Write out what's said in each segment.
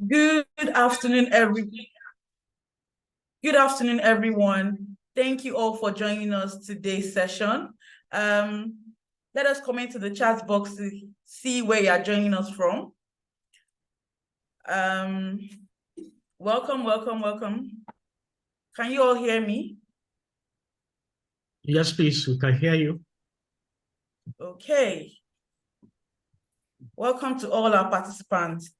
Good afternoon, Good afternoon, everyone. Thank you all for joining us today's session. Let us comment to the chat box to see where you are joining us from. Welcome. Can you all hear me? Yes, please, we can hear you. Okay. Welcome to all our participants.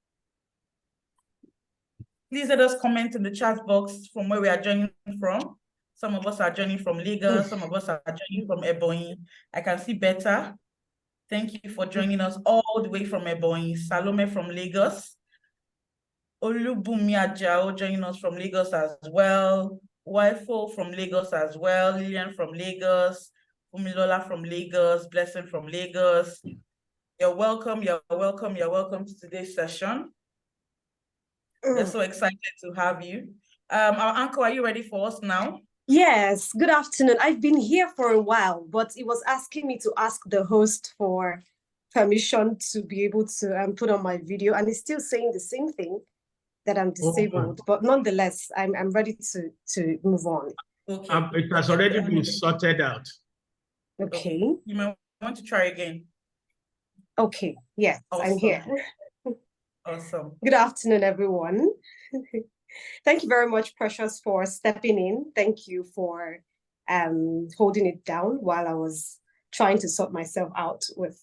Please let us comment in the chat box from where we are joining from. Some of us are joining from Lagos, some of us are joining from Ebonyi. I can see better. Thank you for joining us all the way from Ebonyi. Salome from Lagos. Olubumi Ajao joining us from Lagos as well. Wifo from Lagos as well. Lillian from Lagos. Fumilola from Lagos. Blessing from Lagos. You're welcome to today's session. We're so excited to have you. Our uncle, are you ready for us now? Yes, good afternoon. I've been here for a while, but it was asking me to ask the host for permission to be able to put on my video, and it's still saying the same thing, that I'm disabled, but nonetheless, I'm ready to move on. Okay. It has already been sorted out. Okay. You might want to try again. Okay, yes, awesome. I'm here. Awesome. Good afternoon, everyone. Thank you very much, Precious, for stepping in. Thank you for holding it down while I was trying to sort myself out with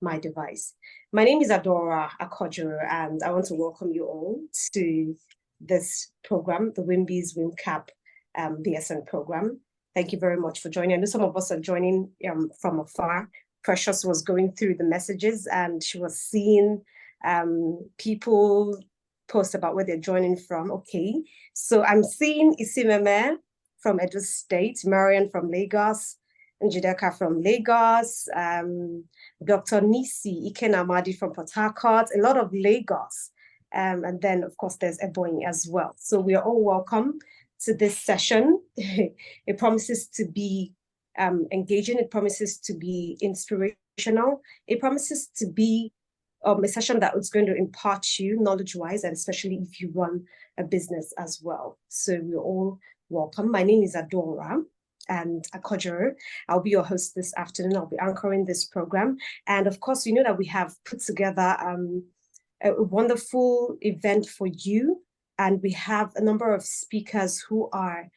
my device. My name is Adora Akodjoro, and I want to welcome you all to this program, the WIMBIZ WIMCAP BSN program. Thank you very much for joining. I know some of us are joining from afar. Precious was going through the messages and she was seeing people post about where they're joining from. Okay, so I'm seeing Isimeme from Edo State, Marian from Lagos, Njideka from Lagos, Dr. Nisi Ikenamadi from Port Harcourt, a lot of Lagos. And then, of course, there's Ebonyi as well. So we are all welcome to this session. It promises to be engaging. It promises to be inspirational. It promises to be a session that is going to impart you knowledge-wise, and especially if you run a business as well. So we're all welcome. My name is Adora and Akodjoro. I'll be your host this afternoon. I'll be anchoring this program. And of course, you know that we have put together a wonderful event for you. And we have a number of speakers who are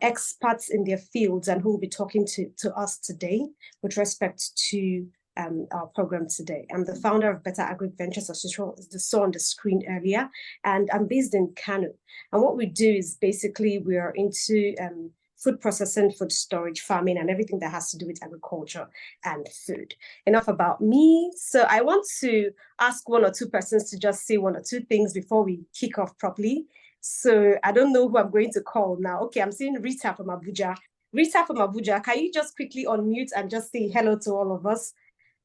experts in their fields and who will be talking to us today with respect to our program today. I'm the founder of Better Agri Ventures, as you saw on the screen earlier, and I'm based in Kano. And what we do is basically we are into food processing, food storage, farming, and everything that has to do with agriculture and food. Enough about me. So I want to ask one or two persons to just say one or two things before we kick off properly. So I don't know who I'm going to call now. Okay, I'm seeing Rita from Abuja. Rita from Abuja, can you just quickly unmute and just say hello to all of us?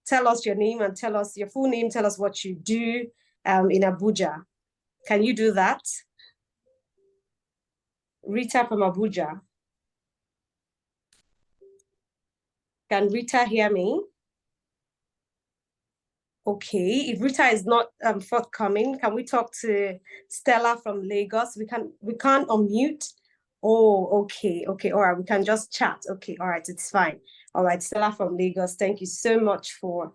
Tell us your name and tell us your full name. Tell us what you do in Abuja. Can you do that? Rita from Abuja. Can Rita hear me? Okay, if Rita is not forthcoming, can we talk to Stella from Lagos? We can't unmute. Oh, okay, all right, we can just chat. Okay, all right, it's fine. All right, Stella from Lagos, thank you so much for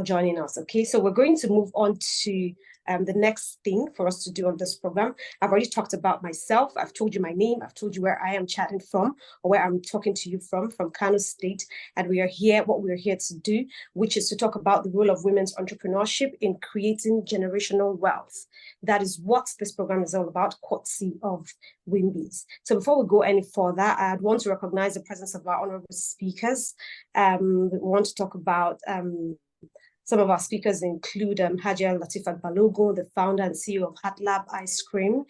joining us. Okay, so we're going to move on to the next thing for us to do on this program. I've already talked about myself. I've told you my name. I've told you where I am chatting from, or where I'm talking to you from Kano State. And we are here, what we're here to do, which is to talk about the role of women's entrepreneurship in creating generational wealth. That is what this program is all about, courtesy of WIMBIZ. So before we go any further, I'd want to recognize the presence of our honorable speakers. We want to talk about some of our speakers include Hajia Latifat Balogun, the founder and CEO of Hatlab Ice Cream,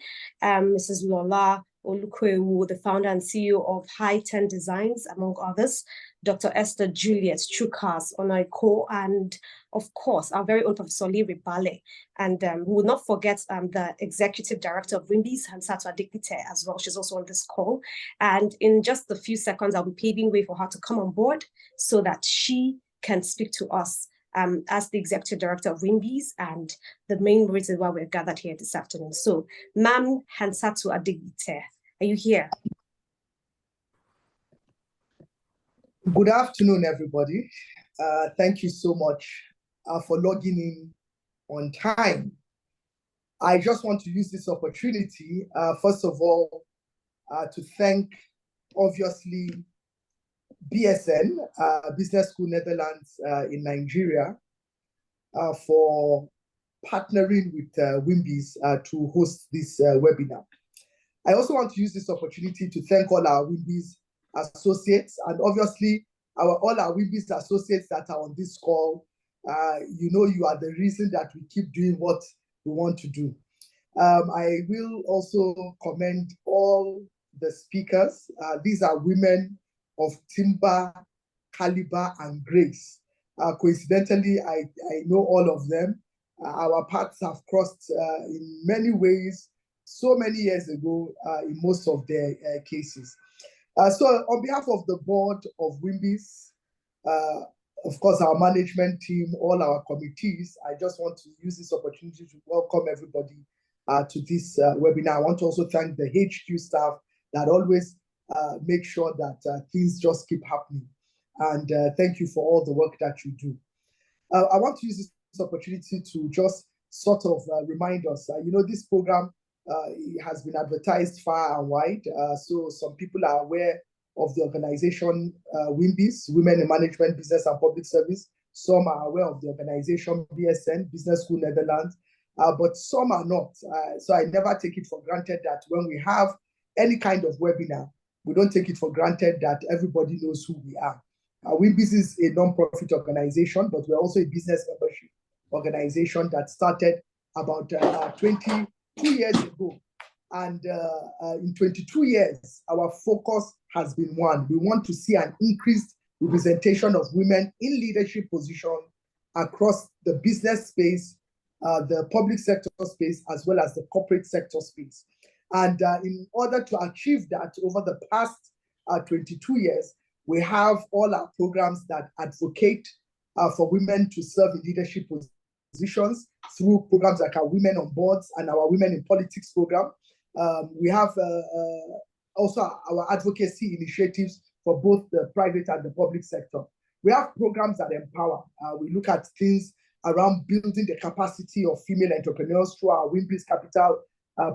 Mrs. Lola Olukwewu, the founder and CEO of High 10 Designs, among others, Dr. Esther Juliet Chukas Onaiko, and of course, our very own Professor Liri Bale. And we will not forget the Executive Director of WIMBIZ, Hamsatu Adekite, as well. She's also on this call. And in just a few seconds, I'll be paving way for her to come on board so that she can speak to us as the Executive Director of WIMBIZ and the main reason why we're gathered here this afternoon. So, Ma'am Hansatu Adigite, are you here? Good afternoon, everybody. Thank you so much for logging in on time. I just want to use this opportunity, first of all, to thank, obviously, BSN, Business School Netherlands in Nigeria, for partnering with WIMBIZ to host this webinar. I also want to use this opportunity to thank all our WIMBIZ associates, and obviously all our WIMBIZ associates that are on this call. You are the reason that we keep doing what we want to do. I will also commend all the speakers. These are women of timber, caliber, and grace. Coincidentally, I know all of them. Our paths have crossed in many ways so many years ago in most of their cases. So on behalf of the board of WIMBIZ, of course, our management team, all our committees, I just want to use this opportunity to welcome everybody to this webinar. I want to also thank the HQ staff that always make sure that things just keep happening. And thank you for all the work that you do. I want to use this opportunity to just sort of remind us, this program has been advertised far and wide. So some people are aware of the organization WIMBIZ, Women in Management, Business and Public Service. Some are aware of the organization BSN, Business School Netherlands, but some are not. So I never take it for granted that when we have any kind of webinar, we don't take it for granted that everybody knows who we are. WIMBIZ is a non-profit organization, but we're also a business membership organization that started about 22 years ago. And in 22 years, our focus has been one. We want to see an increased representation of women in leadership positions across the business space, the public sector space, as well as the corporate sector space. And in order to achieve that, over the past 22 years, we have all our programs that advocate for women to serve in leadership positions through programs like our Women on Boards and our Women in Politics program. We have also our advocacy initiatives for both the private and the public sector. We have programs that empower. We look at things around building the capacity of female entrepreneurs through our WIMBIZ Capital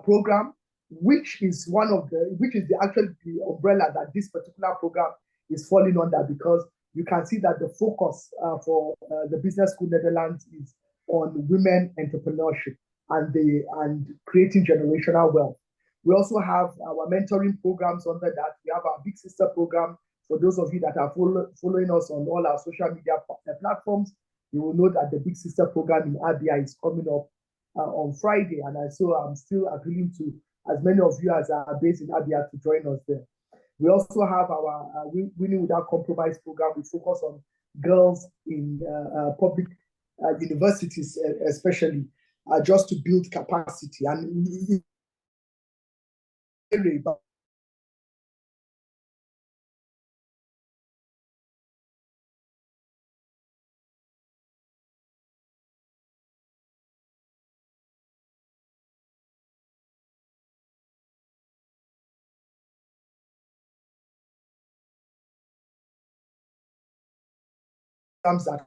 program, which is the actual umbrella that this particular program is falling under, because you can see that the focus for the Business School Netherlands is on women entrepreneurship and creating generational wealth. We also have our mentoring programs under that. We have our Big Sister program. For those of you that are following us on all our social media platforms, you will know that the Big Sister program in Abia is coming up on Friday. And so I'm still appealing to as many of you as are based in Abia to join us there. We also have our Winning Without Compromise program. We focus on girls in public universities, especially, just to build capacity. And that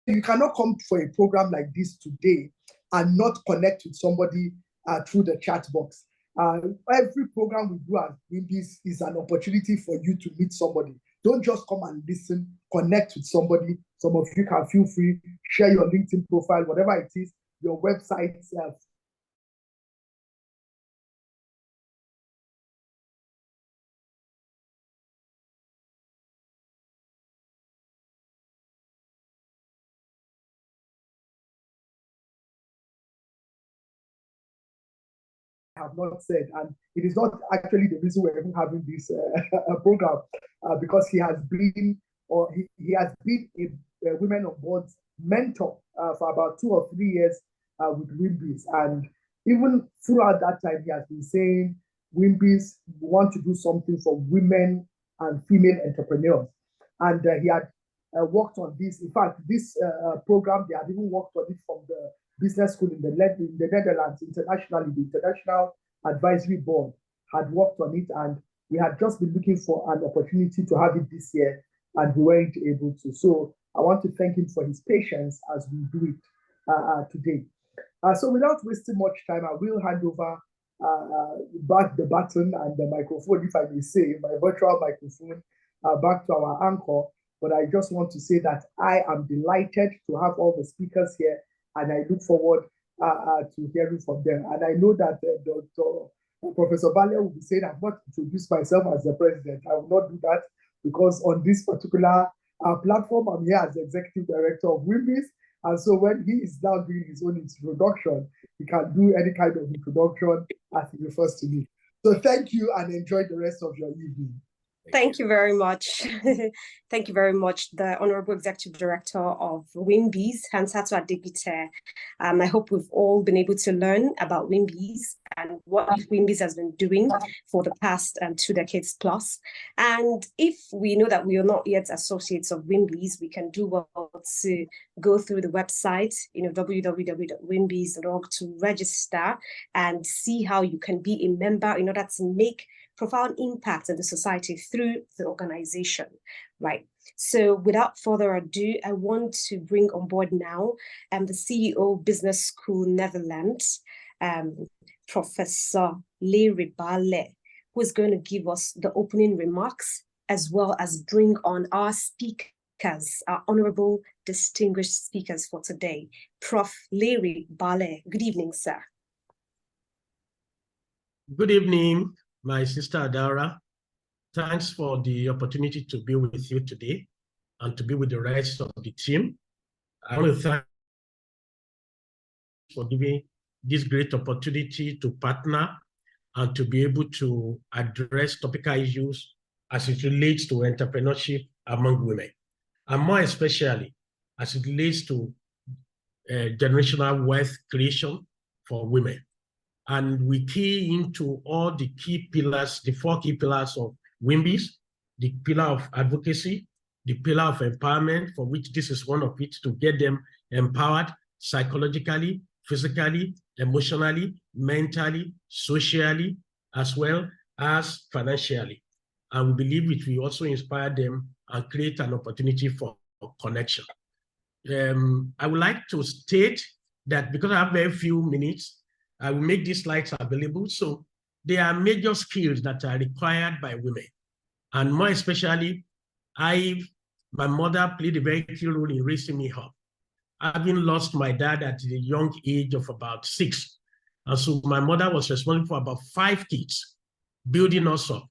you cannot come for a program like this today and not connect with somebody through the chat box. Every program we do at WIMBIZ is an opportunity for you to meet somebody. Don't just come and listen, connect with somebody. Some of you can feel free, share your LinkedIn profile, whatever it is, your website, have not said, and it is not actually the reason we're even having this program, because he has been a Women on Boards mentor for about 2 or 3 years with WIMBIZ, and even throughout that time he has been saying, WIMBIZ, we want to do something for women and female entrepreneurs, and he had worked on this. In fact, this program, they have even worked on it from the business school in the Netherlands internationally. The International Advisory Board had worked on it, and we had just been looking for an opportunity to have it this year, and we weren't able to. So I want to thank him for his patience as we do it today. So without wasting much time, I will hand over back the baton and the microphone, if I may say, my virtual microphone, back to our anchor. But I just want to say that I am delighted to have all the speakers here, and I look forward to hearing from them. And I know that Professor Balia will be saying, I've not introduced myself as the president. I will not do that, because on this particular platform, I'm here as the executive director of WIMBIZ. And so when he is now doing his own introduction, he can do any kind of introduction as he refers to me. So thank you, and enjoy the rest of your evening. Thank you very much. Thank you very much, the Honorable Executive Director of WIMBIZ, Hansatu Adebite. I hope we've all been able to learn about WIMBIZ and what WIMBIZ has been doing for the past 2 decades plus. And if we know that we are not yet associates of WIMBIZ, we can do well to go through the website, www.wimbiz.org, to register and see how you can be a member in order to make profound impact in the society through the organization, right? So without further ado, I want to bring on board now the CEO Business School Netherlands, Professor Larry Bale, who is going to give us the opening remarks, as well as bring on our speakers, our honorable distinguished speakers for today. Prof. Larry Bale, good evening, sir. Good evening, my sister Adara. Thanks for the opportunity to be with you today and to be with the rest of the team. I want to thank you for giving this great opportunity to partner and to be able to address topical issues as it relates to entrepreneurship among women, and more especially as it relates to generational wealth creation for women. And we key into all the key pillars, the 4 key pillars of WIMBIZ, the pillar of advocacy, the pillar of empowerment, for which this is one of it, to get them empowered psychologically, physically, emotionally, mentally, socially, as well as financially. And we believe it will also inspire them and create an opportunity for connection. I would like to state that because I have very few minutes, I will make these slides available. So there are major skills that are required by women. And more especially, my mother played a very key role in raising me up. Having lost my dad at the young age of about 6. And so my mother was responsible for about 5 kids, building us up.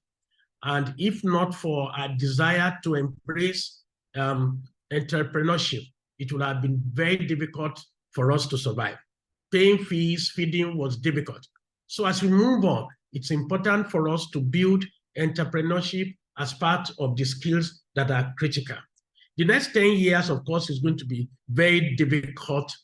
And if not for a desire to embrace entrepreneurship, it would have been very difficult for us to survive. Paying fees, feeding was difficult. So as we move on, it's important for us to build entrepreneurship as part of the skills that are critical. The next 10 years, of course, is going to be very difficult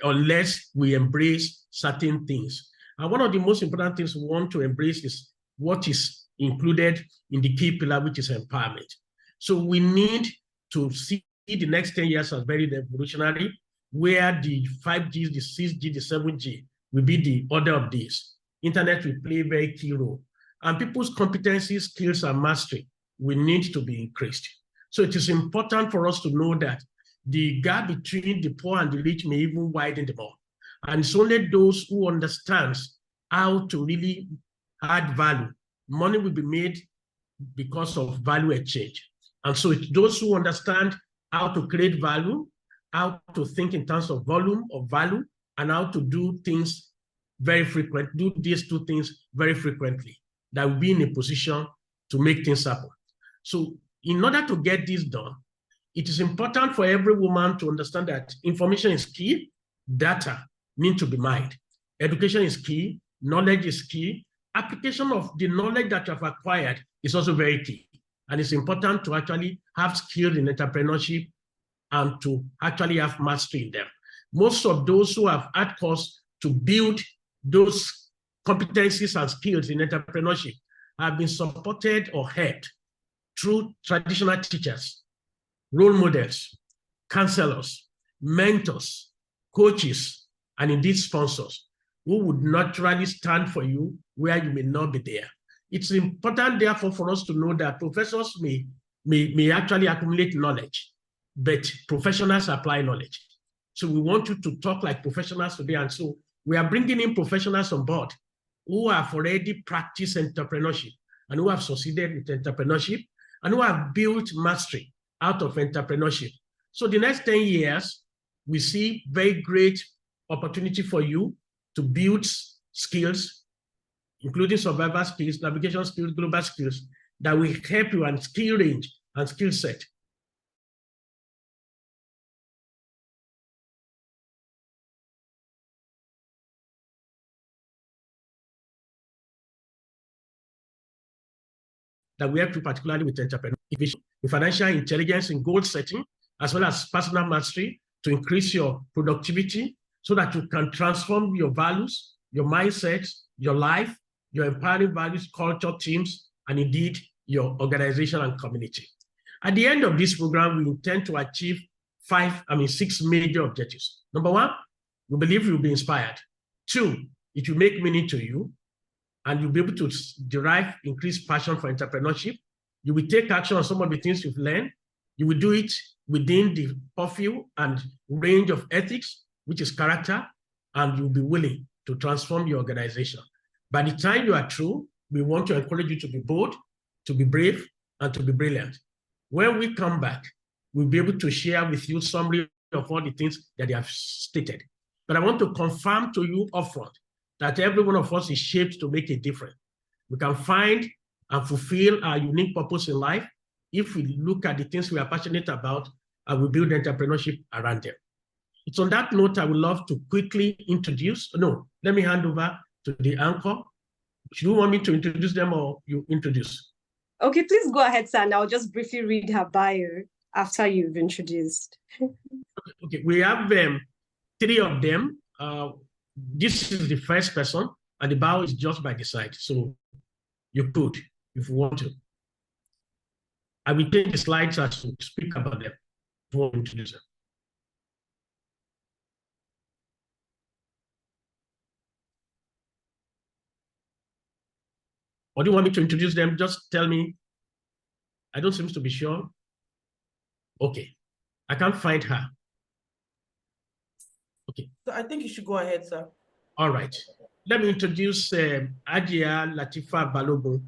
unless we embrace certain things. And one of the most important things we want to embrace is what is included in the key pillar, which is empowerment. So we need to see the next 10 years as very revolutionary, where the 5Gs, the 6G, the 7G will be the order of this. Internet will play a very key role. And people's competencies, skills, and mastery will need to be increased. So it is important for us to know that the gap between the poor and the rich may even widen the more. And it's only those who understand how to really add value. Money will be made because of value exchange. And so it's those who understand how to create value, how to think in terms of volume of value, and how to do things very frequently, do these 2 things very frequently, that will be in a position to make things happen. So in order to get this done, it is important for every woman to understand that information is key, data need to be mined. Education is key, knowledge is key. Application of the knowledge that you have acquired is also very key. And it's important to actually have skills in entrepreneurship and to actually have mastery in them. Most of those who have had course to build those competencies and skills in entrepreneurship have been supported or helped through traditional teachers role models, counselors, mentors, coaches, and indeed sponsors who would naturally stand for you where you may not be there. It's important, therefore, for us to know that professors may actually accumulate knowledge, but professionals apply knowledge. So we want you to talk like professionals today. And so we are bringing in professionals on board who have already practiced entrepreneurship and who have succeeded with entrepreneurship and who have built mastery out of entrepreneurship. So the next 10 years, we see very great opportunity for you to build skills, including survival skills, navigation skills, global skills, that will help you and skill range and skill set. That we help you particularly with entrepreneurship, in financial intelligence, in goal setting, as well as personal mastery to increase your productivity so that you can transform your values, your mindset, your life, your empowering values, culture, teams, and indeed your organization and community. At the end of this program, we intend to achieve 6 major objectives. Number one, we believe you'll be inspired. 2, it will make meaning to you, and you'll be able to derive increased passion for entrepreneurship. You will take action on some of the things you've learned. You will do it within the purview and range of ethics, which is character, and you'll be willing to transform your organization. By the time you are through, we want to encourage you to be bold, to be brave, and to be brilliant. When we come back, we'll be able to share with you summary of all the things that they have stated. But I want to confirm to you upfront that every one of us is shaped to make a difference. We can find and fulfill our unique purpose in life if we look at the things we are passionate about and we build entrepreneurship around them. It's on that note, I would love to quickly let me hand over to the anchor. Do you want me to introduce them or you introduce? Okay, please go ahead, sir, and I'll just briefly read her bio after you've introduced. Okay, we have 3 of them. This is the first person, and the bio is just by the side. So you could, if you want to. I will take the slides as to speak about them before we introduce them. Or do you want me to introduce them? Just tell me. I don't seem to be sure. Okay, I can't find her. Okay. So I think you should go ahead, sir. All right. Let me introduce Ajia Latifa Balogun,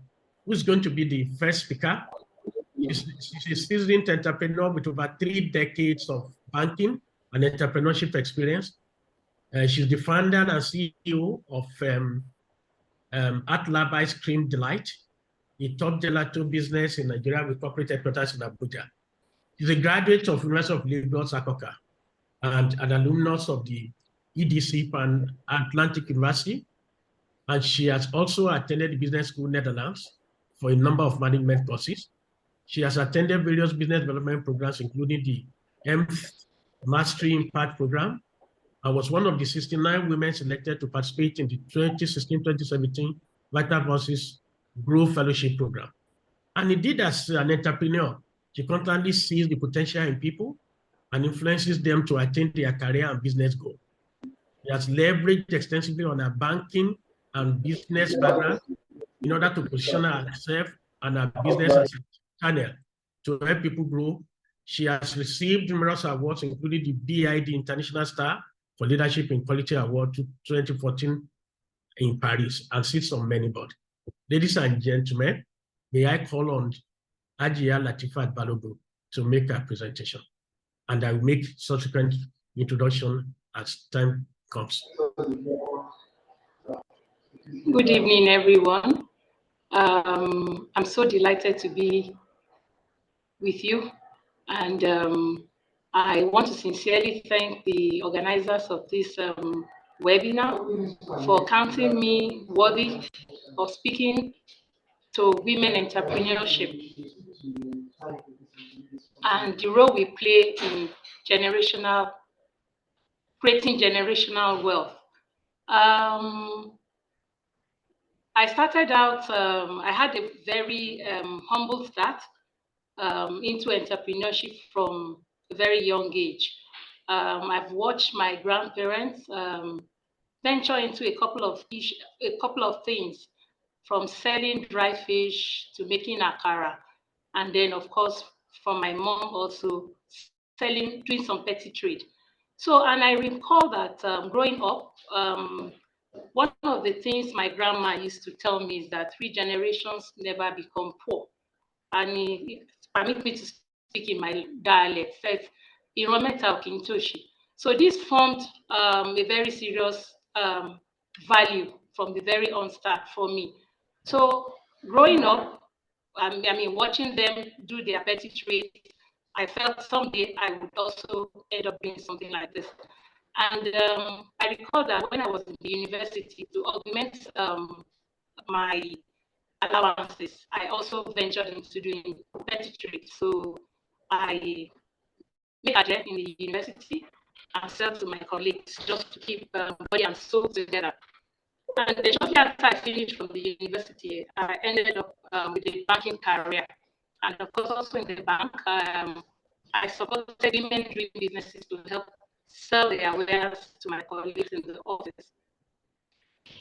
who's going to be the first speaker. She's a seasoned entrepreneur with over 3 decades of banking and entrepreneurship experience. She's the founder and CEO of Atlab Ice Cream Delight, a top gelato business in Nigeria with corporate headquarters in Abuja. She's a graduate of University of Lagos, Akoka, and an alumnus of the EDC Pan Atlantic University. And she has also attended the Business School Netherlands for a number of management courses. She has attended various business development programs, including the Mastery Impact Program, and was one of the 69 women selected to participate in the 2016-2017 Vital Voices Growth Fellowship Program. And indeed, as an entrepreneur, she constantly sees the potential in people and influences them to attain their career and business goals. She has leveraged extensively on her banking and business background in order to position herself and her business as a channel to help people grow. She has received numerous awards, including the BID International Star for Leadership in Quality Award 2014 in Paris, and sits on many boards. Ladies and gentlemen, may I call on Ajia Latifa Balogun to make her presentation, and I will make subsequent introduction as time comes. Good evening, everyone. I'm so delighted to be with you, and I want to sincerely thank the organizers of this webinar for counting me worthy of speaking to women entrepreneurship and the role we play in creating generational wealth. I started out, I had a very humble start. into entrepreneurship from a very young age. I've watched my grandparents venture into a couple of things, from selling dry fish to making akara, and then of course from my mom also doing some petty trade. So, and I recall that growing up, one of the things my grandma used to tell me is that 3 generations never become poor. And it permits me to speak in my dialect, says Irometa Okintoshi. So this formed a very serious value from the very onstart for me. So growing up, I mean, watching them do their petty trade, I felt someday I would also end up doing something like this. And I recall that when I was in the university, to augment my allowances, I also ventured into doing petty trade. So I made a job in the university and sell to my colleagues just to keep body and soul together. And then shortly after I finished from the university, I ended up with a banking career. And of course, also in the bank, I supported women doing businesses to help sell their wares to my colleagues in the office.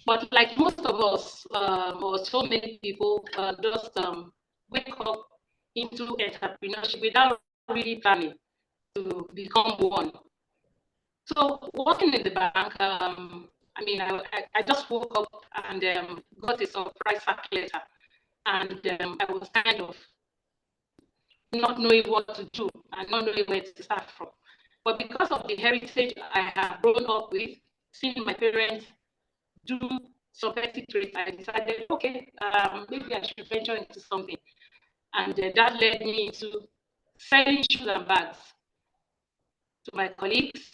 But like most of us, or so many people, just wake up into entrepreneurship without really planning to become one. So working in the bank, I mean, I just woke up and got a surprise sack letter, and I was kind of not knowing what to do and not knowing where to start from. But because of the heritage I have grown up with, seeing my parents do some petty trades, I decided, okay, maybe I should venture into something. And that led me into selling shoes and bags to my colleagues.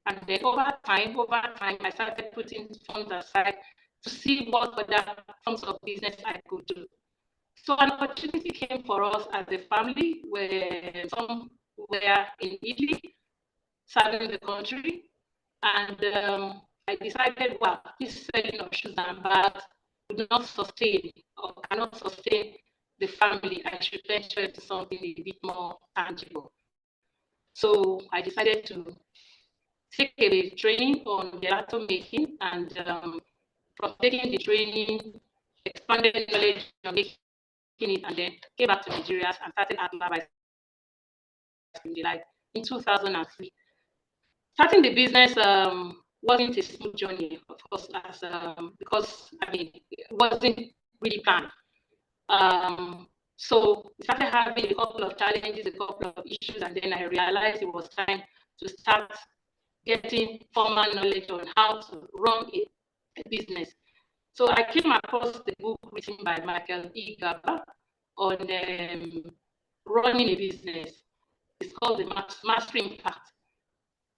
And then over time, I started putting funds aside to see what other forms of business I could do. So an opportunity came for us as a family, where some were in Italy, serving the country. And I decided, well, this selling of shoes and bags would not sustain or cannot sustain the family. I should venture into something a bit more tangible. So I decided to take a training on gelato making, and from taking the training, expanded knowledge on making it, and then came back to Nigeria and started at Lab in 2003. Starting the business wasn't a smooth journey, of course, because I mean, it wasn't really planned. So we started having a couple of challenges, a couple of issues, and then I realized it was time to start getting formal knowledge on how to run a business. So I came across the book written by Michael E. Gaba on running a business. It's called the Mastering Impact,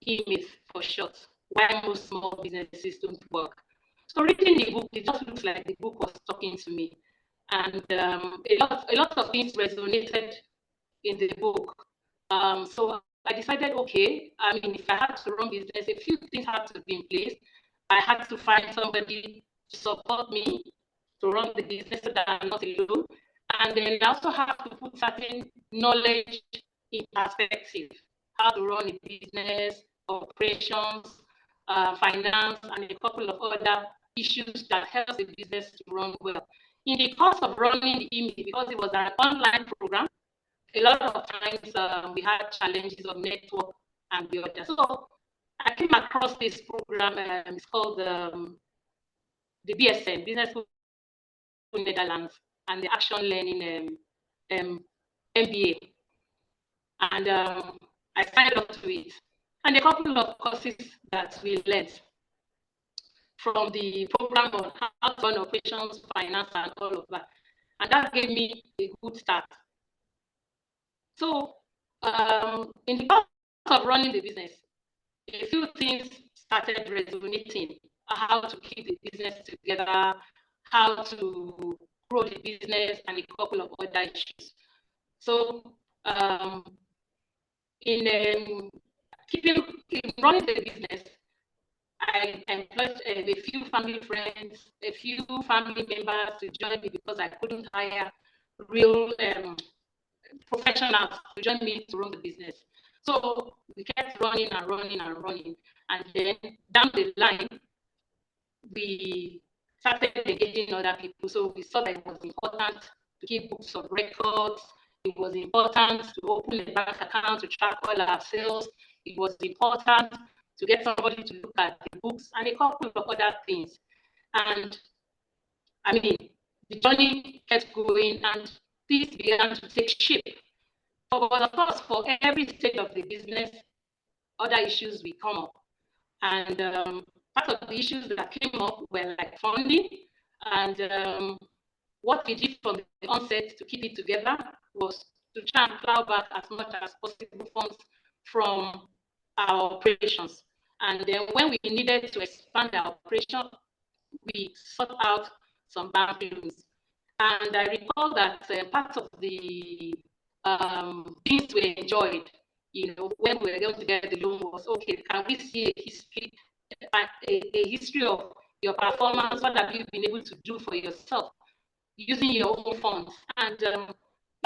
E-Myth for short, why most small businesses don't work. So reading the book, it just looks like the book was talking to me. And a lot of things resonated in the book. So I decided, okay, I mean, if I had to run business, a few things had to be in place. I had to find somebody to support me to run the business so that I'm not alone. And then I also have to put certain knowledge in perspective, how to run a business, operations, finance, and a couple of other issues that helps the business to run well. In the course of running the email, because it was an online program, a lot of times we had challenges of network and the other. So I came across this program, it's called the BSN, Business School Netherlands, and the Action Learning MBA. And I signed up to it. And a couple of courses that we learned from the program on how to run operations, finance, and all of that. And that gave me a good start. So in the course of running the business, a few things started resonating: how to keep the business together, how to grow the business, and a couple of other issues. So in running the business, I employed a few family friends, a few family members to join me because I couldn't hire real professionals to join me to run the business. So we kept running and running and running. And then down the line, we started engaging other people. So we saw that it was important to keep books of records. It was important to open a bank account to track all our sales. It was important to get somebody to look at the books and a couple of other things. And I mean, the journey kept going and things began to take shape. But of course, for every stage of the business, other issues will come up. And part of the issues that came up were like funding. And what we did from the onset to keep it together was to try and plow back as much as possible funds from our operations. And then when we needed to expand our operation, we sought out some bank loans. And I recall that part of the things we enjoyed, when we were going to get the loan was, okay, can we see a history of your performance? What have you been able to do for yourself using your own funds? And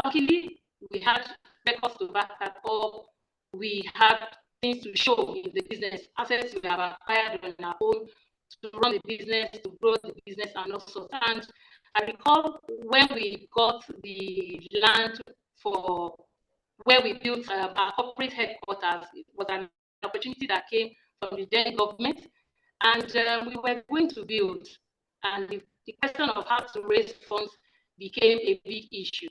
luckily, we had records to back that up. We had things to show in the business, assets we have acquired on our own to run the business, to grow the business, and also. And I recall when we got the land for where we built our corporate headquarters, it was an opportunity that came from the then government, and we were going to build, and the question of how to raise funds became a big issue.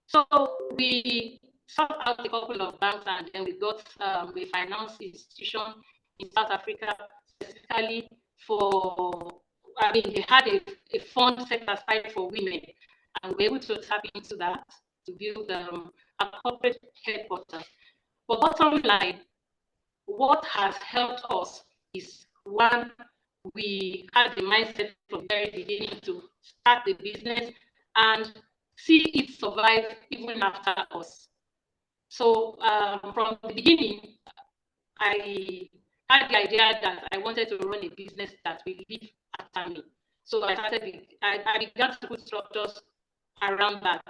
So we sought out a couple of banks, and then we got a finance institution in South Africa specifically for, they had a fund set aside for women, and we were able to tap into that to build a corporate headquarters. But bottom line, what has helped us is, one, we had the mindset from the very beginning to start the business and see it survive even after us. So from the beginning, I had the idea that I wanted to run a business that will live after me. So I began to put structures around that.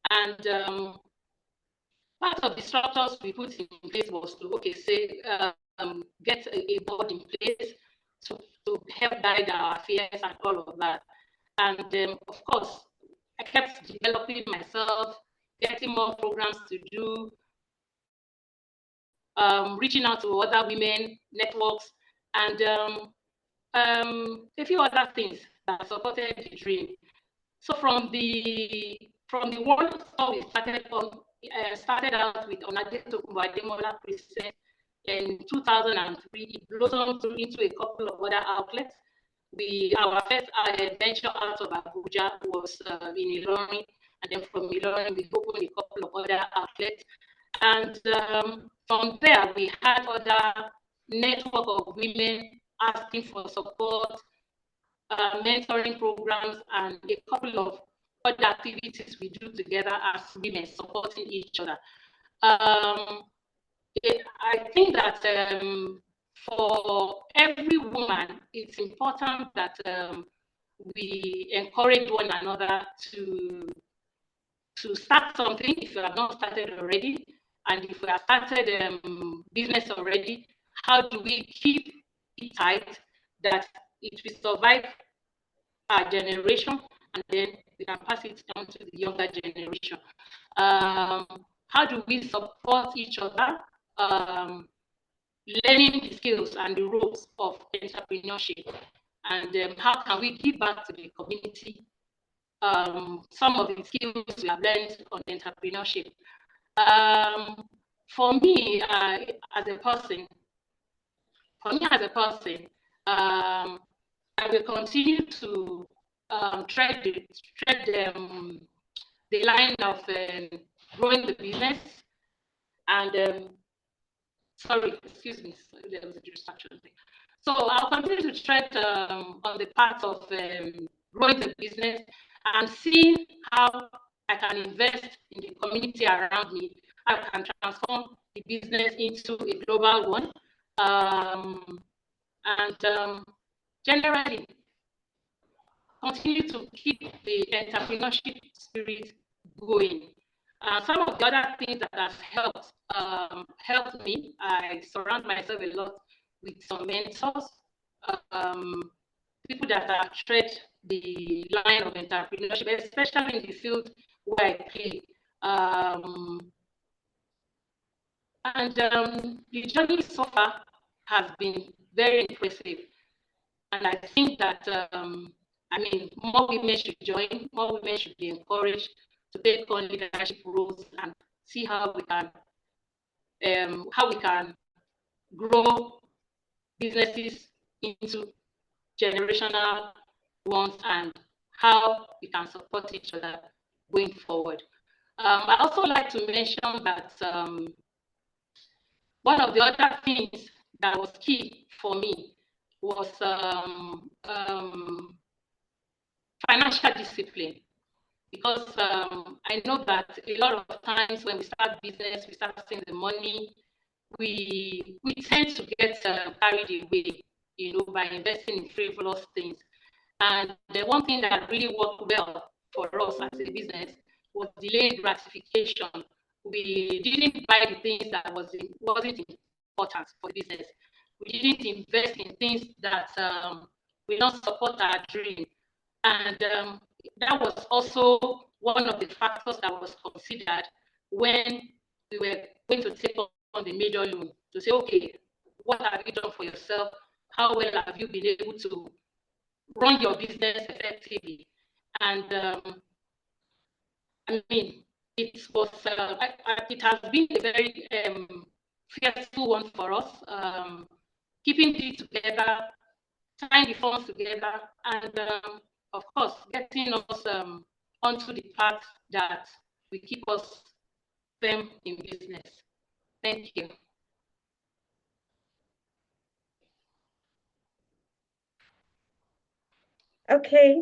And part of the structures we put in place was to, get a board in place to help guide our affairs and all of that. And of course, I kept developing myself, getting more programs to do, reaching out to other women networks, and a few other things that supported the dream. So from the one store we started out with Onademola Precinct in 2003. It blossomed into a couple of other outlets. Our first venture out of Abuja was in Ilorin, and then from Ilorin we opened a couple of other outlets. And from there, we had other network of women asking for support, mentoring programs, and a couple of other activities we do together as women, supporting each other. I think that for every woman, it's important that we encourage one another to start something if you have not started already. And if we have started business already, how do we keep it tight that it will survive our generation, and then we can pass it down to the younger generation? How do we support each other, learning the skills and the ropes of entrepreneurship? And how can we give back to the community some of the skills we have learned on entrepreneurship? For me, as a person, I will continue to tread the line of growing the business. And sorry, excuse me, there was a distraction. So I'll continue to tread on the path of growing the business and seeing how I can invest in the community around me. I can transform the business into a global one, and generally continue to keep the entrepreneurship spirit going. Some of the other things that have helped me, I surround myself a lot with some mentors, people that have tread the line of entrepreneurship, especially in the field where I play. The journey so far has been very impressive. And I think that, more women should join, more women should be encouraged to take on leadership roles and see how we can grow businesses into generational ones and how we can support each other going forward. I also like to mention that one of the other things that was key for me was financial discipline, because I know that a lot of times when we start business, we start seeing the money, we tend to get carried away, by investing in frivolous things. And the one thing that really worked well for us as a business was delayed gratification. We didn't buy the things that wasn't important for the business. We didn't invest in things that will not support our dream. And that was also one of the factors that was considered when we were going to take on the major loan, to say, okay, what have you done for yourself? How well have you been able to run your business effectively? And it has been a very fearful one for us, keeping it together, tying the funds together, and of course, getting us onto the path that will keep us firm in business. Thank you. Okay.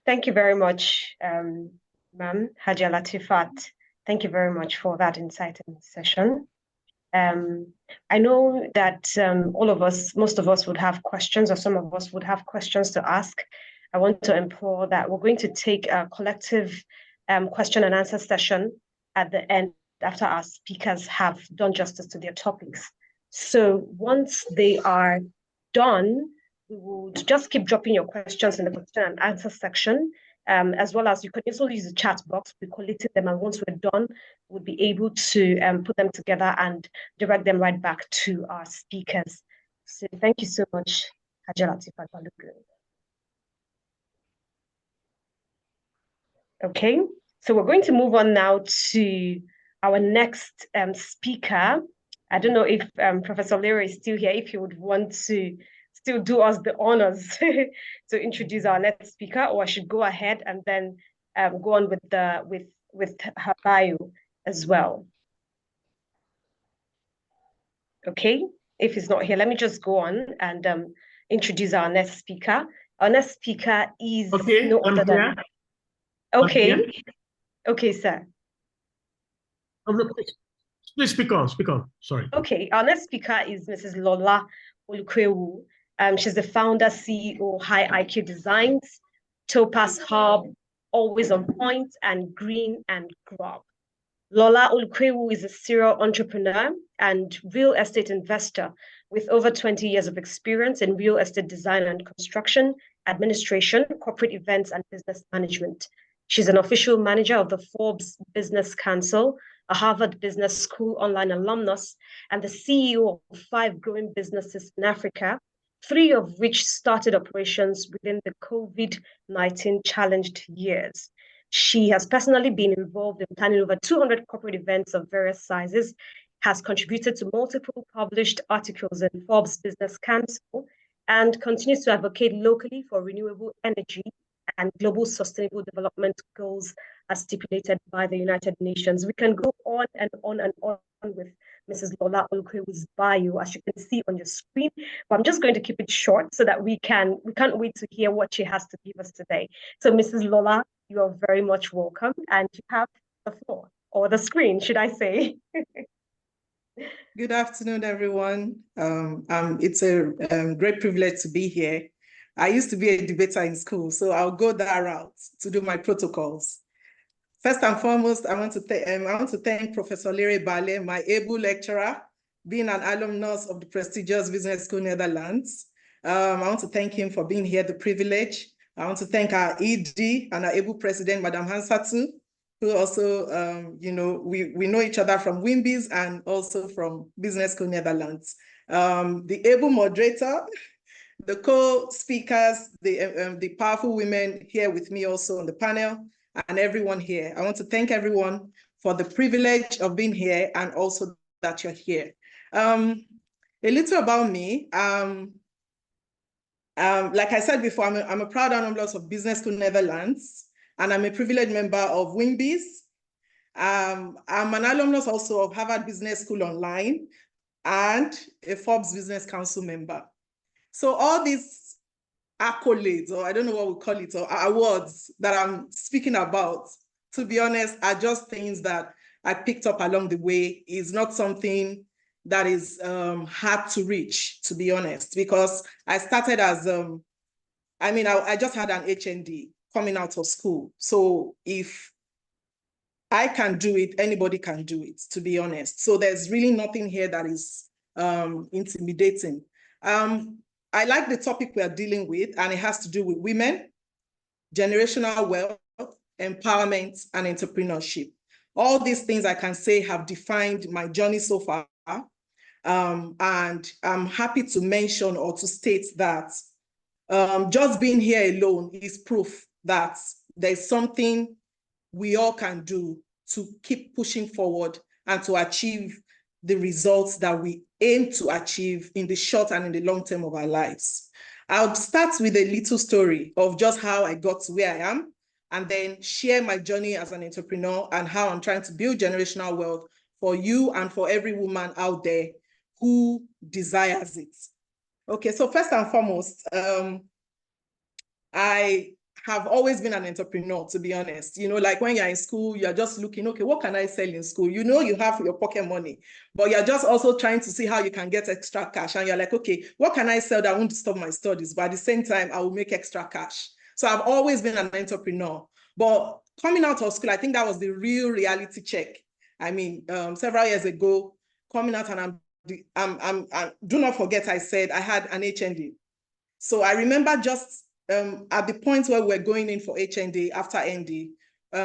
Thank you very much, Ma'am Hajia Latifat. Thank you very much for that insightful session. I know that most of us would have questions, or some of us would have questions to ask. I want to implore that we're going to take a collective question and answer session at the end after our speakers have done justice to their topics. So once they are done, we would just keep dropping your questions in the question and answer section, as well as you can also use the chat box. We collated them, and once we're done, we'll be able to put them together and direct them right back to our speakers. So thank you so much, Hajia Latifat Balogun. Okay, so we're going to move on now to our next speaker. I don't know if Professor Lera is still here, if he would want to still do us the honors to introduce our next speaker, or I should go ahead and then go on with her bio as well. Okay, if he's not here, let me just go on and introduce our next speaker. Our next speaker is no other than... Okay, okay, sir. Please speak on, sorry. Okay, our next speaker is Mrs. Lola Olukwewu. She's the founder, CEO, High IQ Designs, Topaz Hub, Always on Point, and Green and Grub. Lola Olukwewu is a serial entrepreneur and real estate investor with over 20 years of experience in real estate design and construction, administration, corporate events, and business management. She's an official manager of the Forbes Business Council, a Harvard Business School online alumnus, and the CEO of 5 growing businesses in Africa, 3 of which started operations within the COVID-19 challenged years. She has personally been involved in planning over 200 corporate events of various sizes, has contributed to multiple published articles in Forbes Business Council, and continues to advocate locally for renewable energy and global sustainable development goals as stipulated by the United Nations. We can go on and on and on with Mrs. Lola Olukwewu's bio, as you can see on your screen, but I'm just going to keep it short so that we can't wait to hear what she has to give us today. So Mrs. Lola, you are very much welcome, and you have the floor, or the screen, should I say. Good afternoon, everyone. It's a great privilege to be here I used to be a debater in school, so I'll go that route to do my protocols. First and foremost, I want to thank Professor Lere Bale, my able lecturer, being an alumnus of the prestigious Business School Netherlands. I want to thank him for being here, the privilege. I want to thank our ED and our able president, Madam Hansatu, who also, we know each other from WIMBIZ and also from Business School Netherlands. The able moderator, the co-speakers, the powerful women here with me also on the panel, and everyone here. I want to thank everyone for the privilege of being here and also that you're here. A little about me. Like I said before, I'm a proud alumnus of Business School Netherlands, and I'm a privileged member of WIMBIZ. I'm an alumnus also of Harvard Business School Online and a Forbes Business Council member. So all these accolades, or I don't know what we call it, or awards that I'm speaking about, to be honest, are just things that I picked up along the way. It's not something that is hard to reach, to be honest, because I started as, I just had an HND coming out of school. So if I can do it, anybody can do it, to be honest. So there's really nothing here that is intimidating. I like the topic we are dealing with, and it has to do with women, generational wealth, empowerment, and entrepreneurship. All these things I can say have defined my journey so far. And I'm happy to mention or to state that just being here alone is proof that there's something we all can do to keep pushing forward and to achieve the results that we aim to achieve in the short and in the long term of our lives. I'll start with a little story of just how I got to where I am, and then share my journey as an entrepreneur and how I'm trying to build generational wealth for you and for every woman out there who desires it. Okay, so first and foremost, I have always been an entrepreneur, to be honest. Like when you're in school, you're just looking, okay, what can I sell in school? You have your pocket money, but you're just also trying to see how you can get extra cash. And you're like, okay, what can I sell that won't stop my studies? But at the same time, I will make extra cash. So I've always been an entrepreneur. But coming out of school, I think that was the real reality check. Several years ago, coming out, and do not forget, I said I had an HND. So I remember just at the point where we're going in for HND after ND,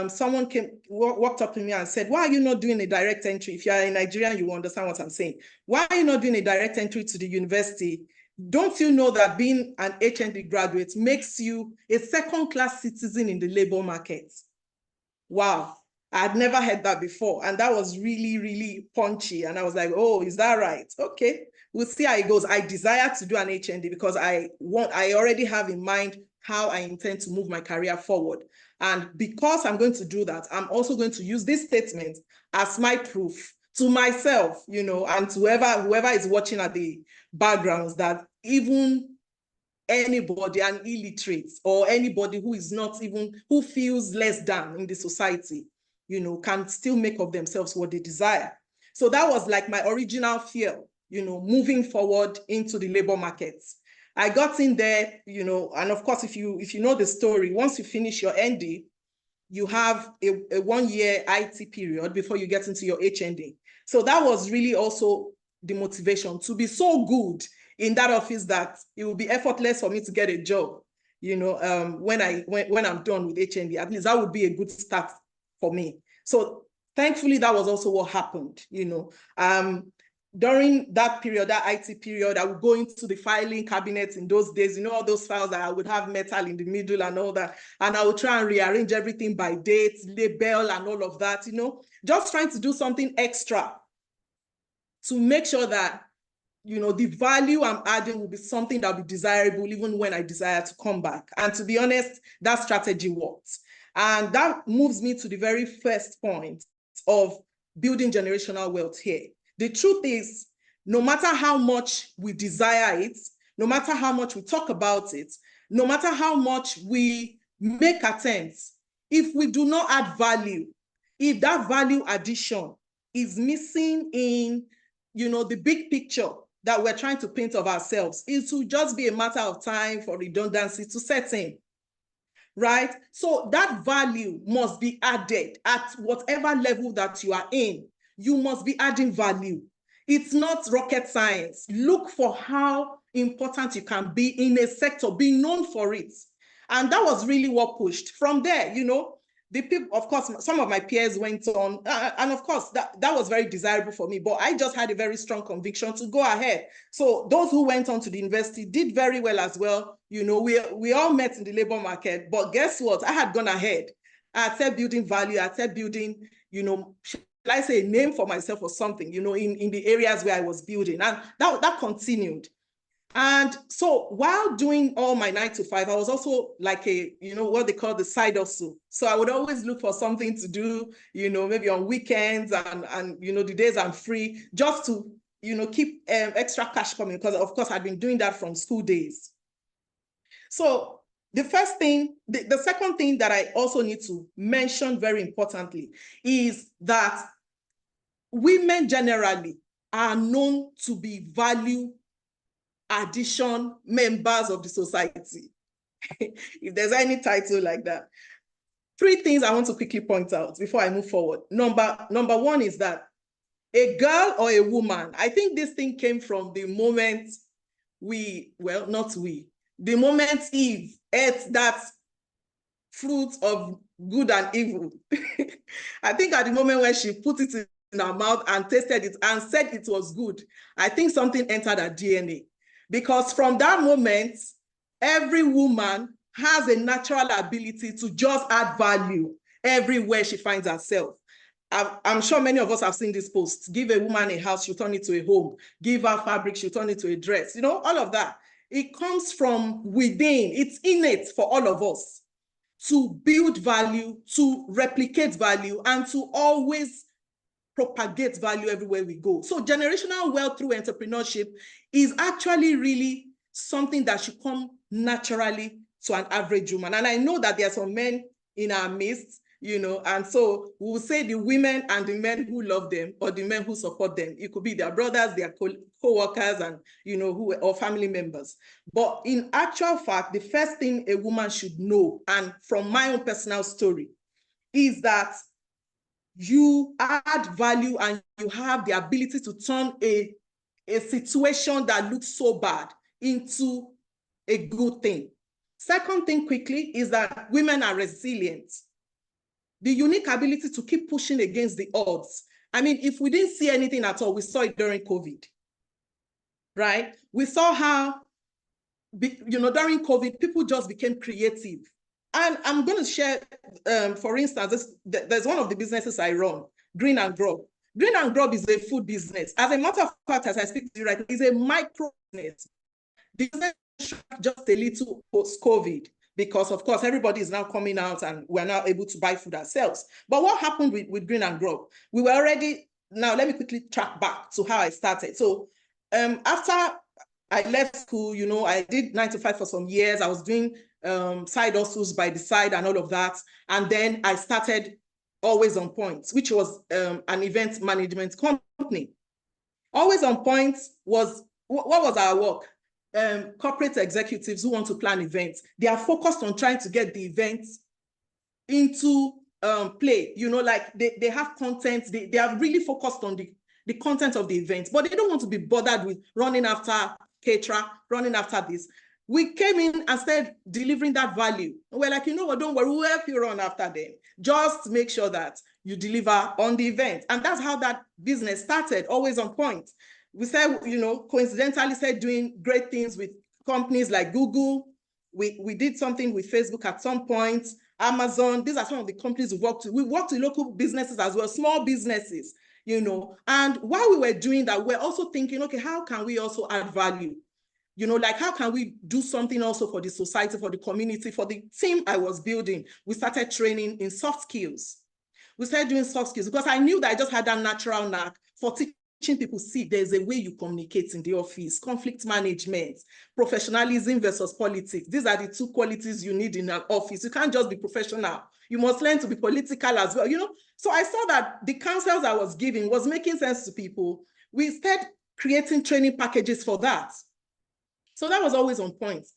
someone walked up to me and said, why are you not doing a direct entry? If you're a Nigerian, you understand what I'm saying. Why are you not doing a direct entry to the university? Don't you know that being an HND graduate makes you a second-class citizen in the labor market? Wow, I had never heard that before. And that was really, really punchy. And I was like, oh, is that right? Okay. We'll see how it goes. I desire to do an HND because I already have in mind how I intend to move my career forward. And because I'm going to do that, I'm also going to use this statement as my proof to myself, and to whoever is watching at the backgrounds, that even anybody, an illiterate or anybody who is not even, who feels less than in the society, can still make of themselves what they desire. So that was like my original fear, moving forward into the labor markets. I got in there, and of course, if you know the story, once you finish your ND, you have a 1-year IT period before you get into your HND. So that was really also the motivation to be so good in that office that it will be effortless for me to get a job, when I'm done with HND. At least that would be a good start for me. So thankfully, that was also what happened, During that period, that IT period, I would go into the filing cabinets in those days, all those files that I would have metal in the middle and all that. And I would try and rearrange everything by date, label and all of that, just trying to do something extra to make sure that, the value I'm adding will be something that will be desirable even when I desire to come back. And to be honest, that strategy worked. And that moves me to the very first point of building generational wealth here. The truth is, no matter how much we desire it, no matter how much we talk about it, no matter how much we make attempts, if we do not add value, if that value addition is missing in, the big picture, that we're trying to paint of ourselves. It will just be a matter of time for redundancy to set in, right? So that value must be added at whatever level that you are in. You must be adding value. It's not rocket science. Look for how important you can be in a sector, be known for it. And that was really what pushed. From there, you know, the people, of course, some of my peers went on, and of course, that was very desirable for me, but I just had a very strong conviction to go ahead. So those who went on to the university did very well as well. You know, we all met in the labor market, but guess what? I had gone ahead. I started building value. I started building, you know, should I say a name for myself or something, you know, in the areas where I was building. And that continued. And so while doing all my 9 to 5, I was also like a, you know, what they call the side hustle. So I would always look for something to do, you know, maybe on weekends and you know, the days I'm free, just to, you know, keep extra cash coming, because of course I'd been doing that from school days. So the first thing, the second thing that I also need to mention very importantly is that women generally are known to be value addition members of the society. If there's any title like that. 3 things I want to quickly point out before I move forward. Number one is that a girl or a woman, I think this thing came from the moment the moment Eve ate that fruit of good and evil. I think at the moment when she put it in her mouth and tasted it and said it was good, I think something entered her DNA. Because from that moment, every woman has a natural ability to just add value everywhere she finds herself. I'm sure many of us have seen this post. Give a woman a house, she'll turn it to a home. Give her fabric, she'll turn it to a dress. You know, all of that. It comes from within. It's innate for all of us to build value, to replicate value, and to always propagate value everywhere we go. So generational wealth through entrepreneurship is actually really something that should come naturally to an average woman. And I know that there are some men in our midst, you know, and so we'll say the women and the men who love them, or the men who support them. It could be their brothers, their co-workers, and, you know, or family members. But in actual fact, the first thing a woman should know, and from my own personal story, is that you add value and you have the ability to turn a situation that looks so bad into a good thing. Second thing quickly is that women are resilient. The unique ability to keep pushing against the odds. I mean, if we didn't see anything at all, we saw it during COVID, right? We saw how, you know, during COVID, people just became creative. And I'm going to share, for instance, there's one of the businesses I run, Green and Grub. Green and Grub is a food business. As a matter of fact, as I speak to you right now, it's a micro business. The business just a little post-COVID, because of course, everybody is now coming out and we're now able to buy food ourselves. But what happened with Green and Grub? We were already, now let me quickly track back to how I started. So after I left school, you know, I did 9 to 5 for some years. I was doing side hustles by the side and all of that. And then I started Always On Point, which was an event management company. Always On Point was, what was our work? Corporate executives who want to plan events. They are focused on trying to get the events into play. You know, like they have content. They are really focused on the content of the event, but they don't want to be bothered with running after caterer, running after this. We came in and started delivering that value. And we're like, you know what, don't worry, we'll help you run after them. Just make sure that you deliver on the event. And that's how that business started, Always On Point. We said, you know, coincidentally started doing great things with companies like Google. We did something with Facebook at some point, Amazon. These are some of the companies we worked with. We worked with local businesses as well, small businesses, you know. And while we were doing that, we're also thinking, okay, how can we also add value? You know, like how can we do something also for the society, for the community, for the team I was building? We started training in soft skills. We started doing soft skills because I knew that I just had that natural knack for teaching people, see, there's a way you communicate in the office, conflict management, professionalism versus politics. These are the 2 qualities you need in an office. You can't just be professional. You must learn to be political as well, you know? So I saw that the counsels I was giving was making sense to people. We started creating training packages for that. So that was always on point.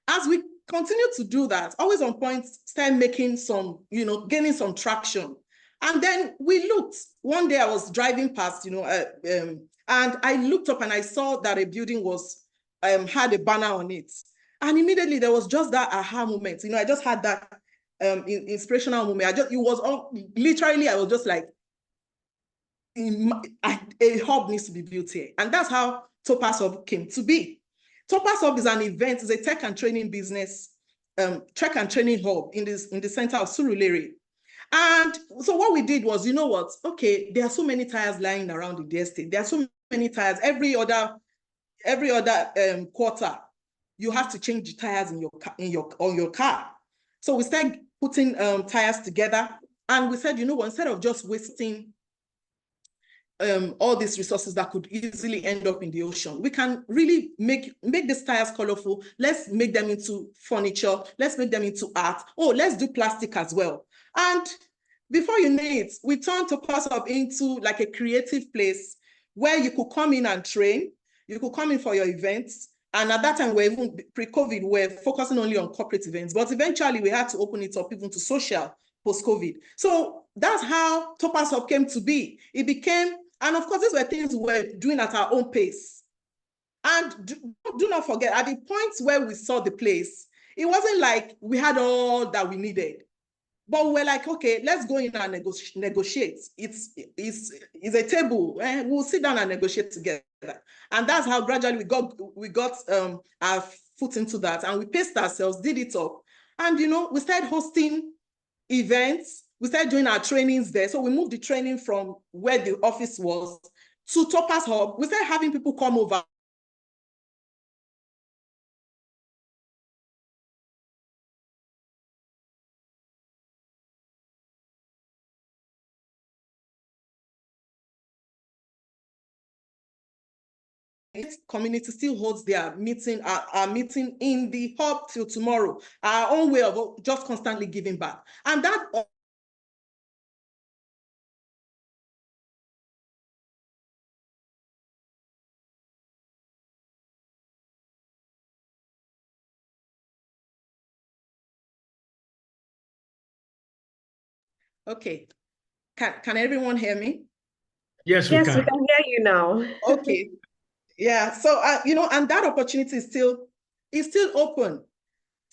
As we continue to do that, always on point, started making some, gaining some traction. And then we looked, one day I was driving past, and I looked up and I saw that a building was, had a banner on it. And immediately there was just that aha moment. I just had that inspirational moment. Literally, I was just like, a hub needs to be built here. And that's how Topaz Hub came to be. Topaz Hub is an event, it's a tech and training business, tech and training hub in the center of Surulere. And so what we did was, okay, there are so many tires lying around the estate. There are so many tires. Every other quarter, you have to change the tires on your car. So we started putting tires together, and we said, instead of just wasting all these resources that could easily end up in the ocean, we can really make these tires colorful. Let's make them into furniture. Let's make them into art. Oh, let's do plastic as well. And before you know it, we turned Topaz Hub into like a creative place where you could come in and train. You could come in for your events. And at that time, even pre-COVID, we're focusing only on corporate events. But eventually, we had to open it up even to social post-COVID. So that's how Topaz Hub came to be. It became, and of course, these were things we were doing at our own pace. And do not forget, at the points where we saw the place, it wasn't like we had all that we needed. But we're like, okay, let's go in and negotiate. It's a table. We'll sit down and negotiate together. And that's how gradually we got our foot into that. And we paced ourselves, did it up. And, we started hosting events. We started doing our trainings there. So we moved the training from where the office was to Topaz Hub. We started having people come over. Community still holds their meeting, our meeting in the hub till tomorrow. Our own way of just constantly giving back. And that okay. Can everyone hear me? Yes, we can. Yes, we can hear you now. Okay. Yeah, so and that opportunity is still open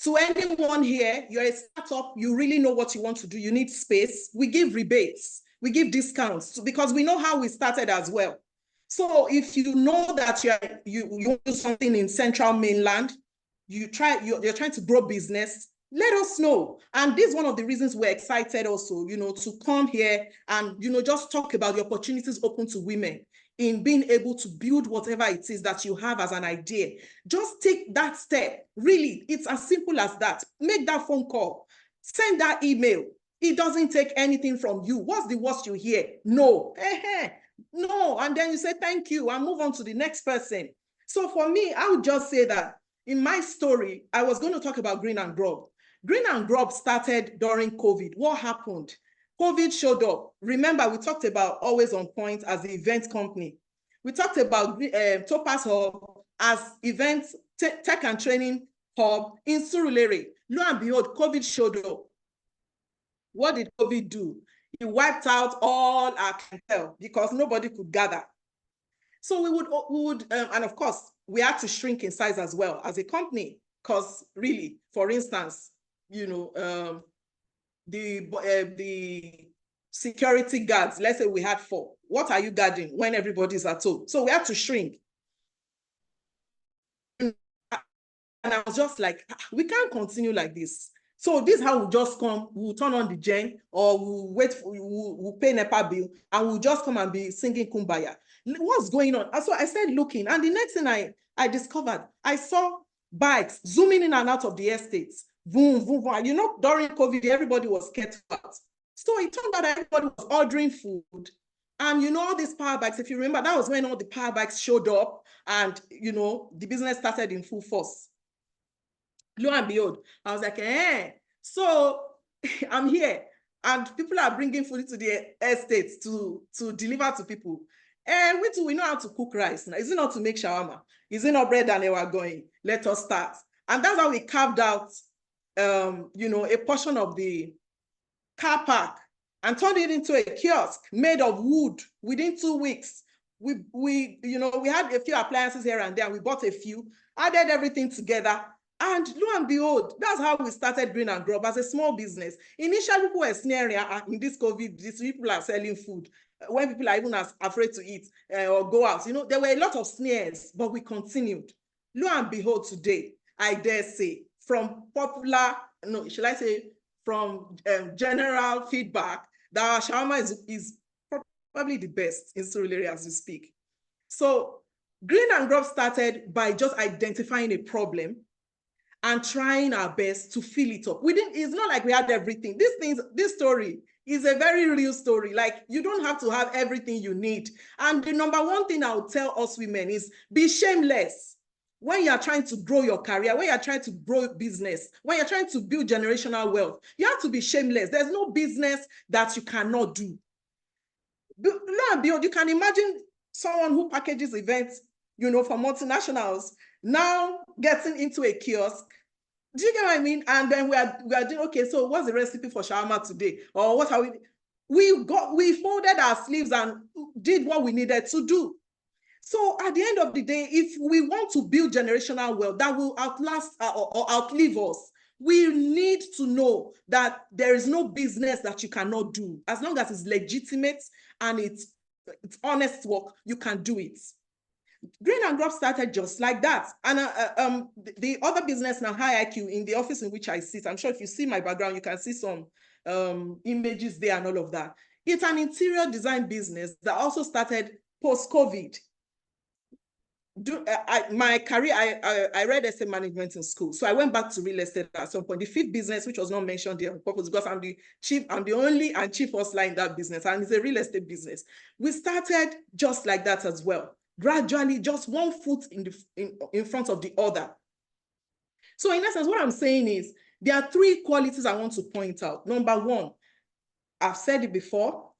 to anyone here. You're a startup, you really know what you want to do, you need space. We give rebates, we give discounts because we know how we started as well. So if you know that you want to do something in Central Mainland, you're trying to grow business, let us know. And this is one of the reasons we're excited also, to come here and, just talk about the opportunities open to women in being able to build whatever it is that you have as an idea. Just take that step. Really, it's as simple as that. Make that phone call, send that email. It doesn't take anything from you. What's the worst you hear? No. No. And then you say, thank you, and move on to the next person. So for me, I would just say that in my story, I was going to talk about Green and Grub. Green and Grub started during COVID. What happened? COVID showed up. Remember, we talked about Always On Point as the event company. We talked about Topaz Hub as event tech and training hub in Surulere. Lo and behold, COVID showed up. What did COVID do? It wiped out all our clientele because nobody could gather. So we would, and of course, we had to shrink in size as well as a company because really, for instance, the security guards, let's say we had 4. What are you guarding when everybody's at home? So we had to shrink. And I was just like, we can't continue like this. So this is how we just come, we'll turn on the gen, or we'll pay NEPA bill, and we'll just come and be singing Kumbaya. What's going on? So I started looking, and the next thing I discovered, I saw bikes zooming in and out of the estates. Boom, boom, boom. During COVID, everybody was scared to out. So it turned out everybody was ordering food. And all these power bikes, if you remember, that was when all the power bikes showed up and, the business started in full force. Lo and behold, I was like, so I'm here and people are bringing food to the estates to deliver to people. And we too, we know how to cook rice now. Is it not to make shawarma? Is it not bread and they were going? Let us start. And that's how we carved out, you know, a portion of the car park and turned it into a kiosk made of wood within 2 weeks. We had a few appliances here and there. We bought a few, added everything together. And lo and behold, that's how we started Green and Grub as a small business. Initially, people were sneering in this COVID, these people are selling food. When people are even afraid to eat or go out, you know, there were a lot of sneers, but we continued. Lo and behold, today, I dare say, from general feedback, that our shawarma is probably the best in Surulere as we speak. So Green and Grub started by just identifying a problem and trying our best to fill it up. It's not like we had everything. This story is a very real story. Like, you don't have to have everything you need. And the number one thing I would tell us women is be shameless. When you're trying to grow your career, when you're trying to grow business, when you're trying to build generational wealth, you have to be shameless. There's no business that you cannot do. Lo and behold, you can imagine someone who packages events, you know, for multinationals, now getting into a kiosk. Do you get what I mean? And then we are doing, okay, so what's the recipe for shawarma today? Or what are we folded our sleeves and did what we needed to do. So at the end of the day, if we want to build generational wealth that will outlast or outlive us, we need to know that there is no business that you cannot do. As long as it's legitimate and it's honest work, you can do it. Green and Grub started just like that. And the other business now, High IQ, in the office in which I sit, I'm sure if you see my background, you can see some images there and all of that. It's an interior design business that also started post-COVID. My career, I read estate management in school. So I went back to real estate at some point. The fifth business, which was not mentioned there on purpose, because I'm the only and chief hustler in that business, and it's a real estate business. We started just like that as well. Gradually, just one foot in front of the other. So in essence, what I'm saying is there are three qualities I want to point out. Number one, I've said it before,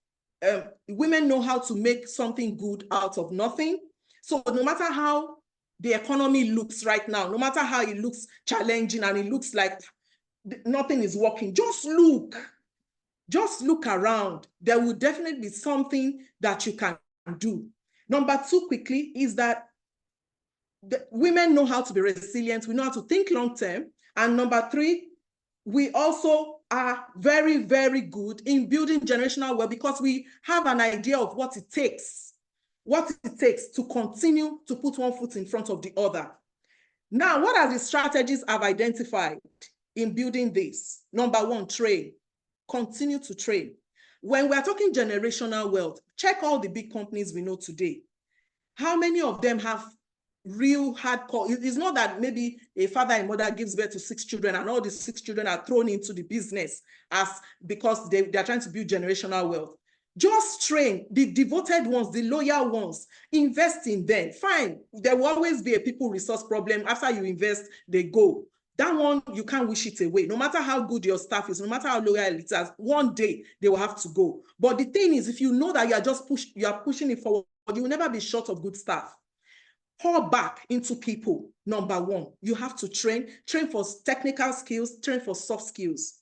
women know how to make something good out of nothing. So no matter how the economy looks right now, no matter how it looks challenging and it looks like nothing is working, just look around. There will definitely be something that you can do. Number two, quickly, is that women know how to be resilient. We know how to think long term. And number three, we also are very, very good in building generational wealth because we have an idea of what it takes to continue to put one foot in front of the other. Now, what are the strategies I've identified in building this? Number one, train. Continue to train. When we're talking generational wealth, check all the big companies we know today. How many of them have real hardcore? It's not that maybe a father and mother gives birth to 6 children and all the 6 children are thrown into the business because they're trying to build generational wealth. Just train the devoted ones, the loyal ones, invest in them. Fine, there will always be a people resource problem. After you invest, they go. That one, you can't wish it away. No matter how good your staff is, no matter how loyal it is, one day they will have to go. But the thing is, if you know that you are pushing it forward, you will never be short of good staff. Pour back into people. Number one, you have to train for technical skills, train for soft skills.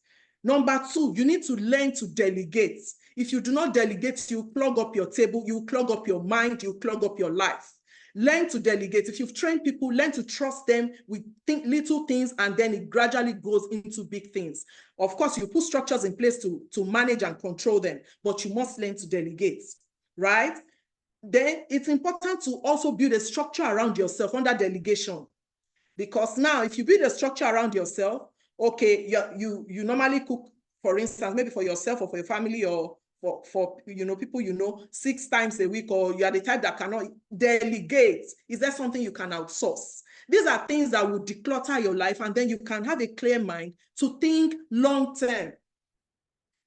Number two, you need to learn to delegate. If you do not delegate, you clog up your table, you clog up your mind, you clog up your life. Learn to delegate. If you've trained people, learn to trust them with little things, and then it gradually goes into big things. Of course, you put structures in place to manage and control them, but you must learn to delegate, right? Then it's important to also build a structure around yourself under delegation. Because now, if you build a structure around yourself, okay, you normally cook, for instance, maybe for yourself or for your family or for people 6 times a week, or you are the type that cannot delegate. Is there something you can outsource? These are things that will declutter your life, and then you can have a clear mind to think long term.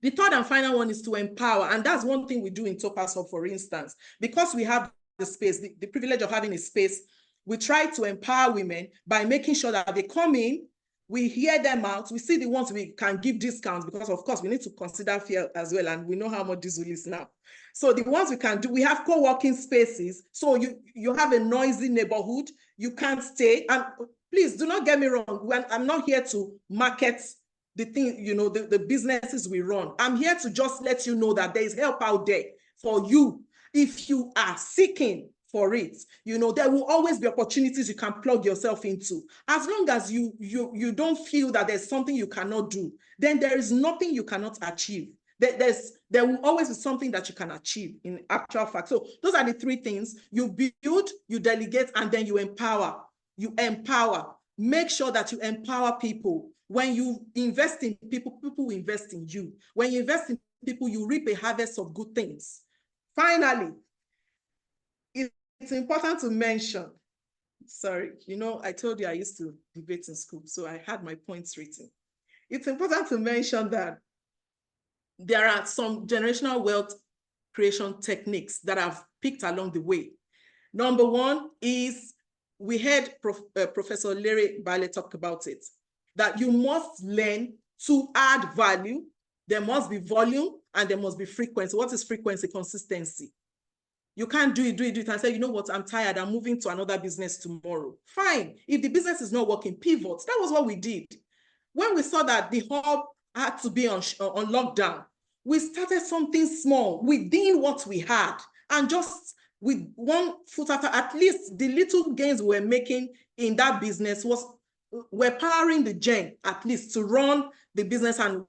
The third and final one is to empower, and that's one thing we do in Topaz Hub, for instance. Because we have the space, the privilege of having a space, we try to empower women by making sure that they come in, we hear them out, we see the ones we can give discounts, because of course we need to consider fear as well, and we know how much diesel is now. So the ones we can do, we have co-working spaces. So you have a noisy neighborhood, you can't stay. And please do not get me wrong. I'm not here to market the thing, you know, the businesses we run. I'm here to just let you know that there is help out there for you. If you are seeking for it, you know, there will always be opportunities you can plug yourself into. As long as you don't feel that there's something you cannot do, then there is nothing you cannot achieve. There will always be something that you can achieve in actual fact. So those are the three things: you build, you delegate, and then you empower. You empower. Make sure that you empower people. When you invest in people, people will invest in you. When you invest in people, you reap a harvest of good things. Finally, it's important to mention, sorry, you know, I told you I used to debate in school, so I had my points written. It's important to mention that there are some generational wealth creation techniques that I've picked along the way. Number one is, we heard Professor Larry Bailey talk about it, that you must learn to add value. There must be volume and there must be frequency. What is frequency? Consistency. You can't do it and say, you know what, I'm tired, I'm moving to another business tomorrow. Fine. If the business is not working, pivot. That was what we did. When we saw that the hub had to be on lockdown, we started something small within what we had, and just with one foot after, at least the little gains we were making in that business were powering the gen, at least to run the business. And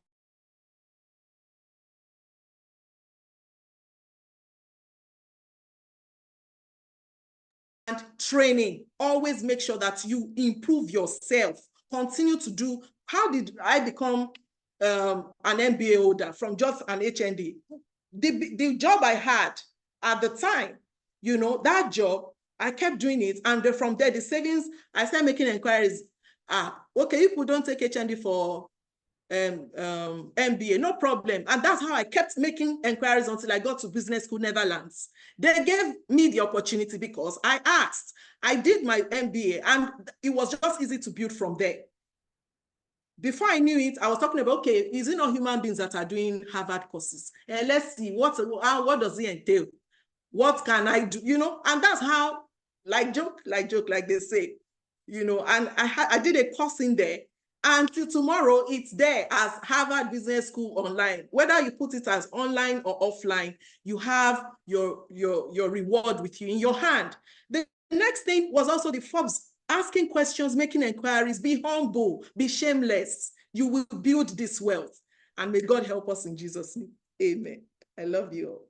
training, always make sure that you improve yourself, continue to do. How did I become an MBA holder from just an HND? The job I had at the time, you know, that job, I kept doing it, and from there, the savings, I started making inquiries. Okay, if we don't take HND for MBA, no problem. And that's how I kept making inquiries until I got to Business School Netherlands. They gave me the opportunity because I asked. I did my MBA, and it was just easy to build from there. Before I knew it, I was talking about, okay, is it not human beings that are doing Harvard courses? Let's see, what does it entail? What can I do? You know, and that's how, like joke, like they say, you know, and I did a course in there. Until tomorrow, it's there as Harvard Business School online. Whether you put it as online or offline, you have your reward with you in your hand. The next thing was also the Forbes, asking questions, making inquiries, be humble, be shameless. You will build this wealth. And may God help us in Jesus' name. Amen. I love you all.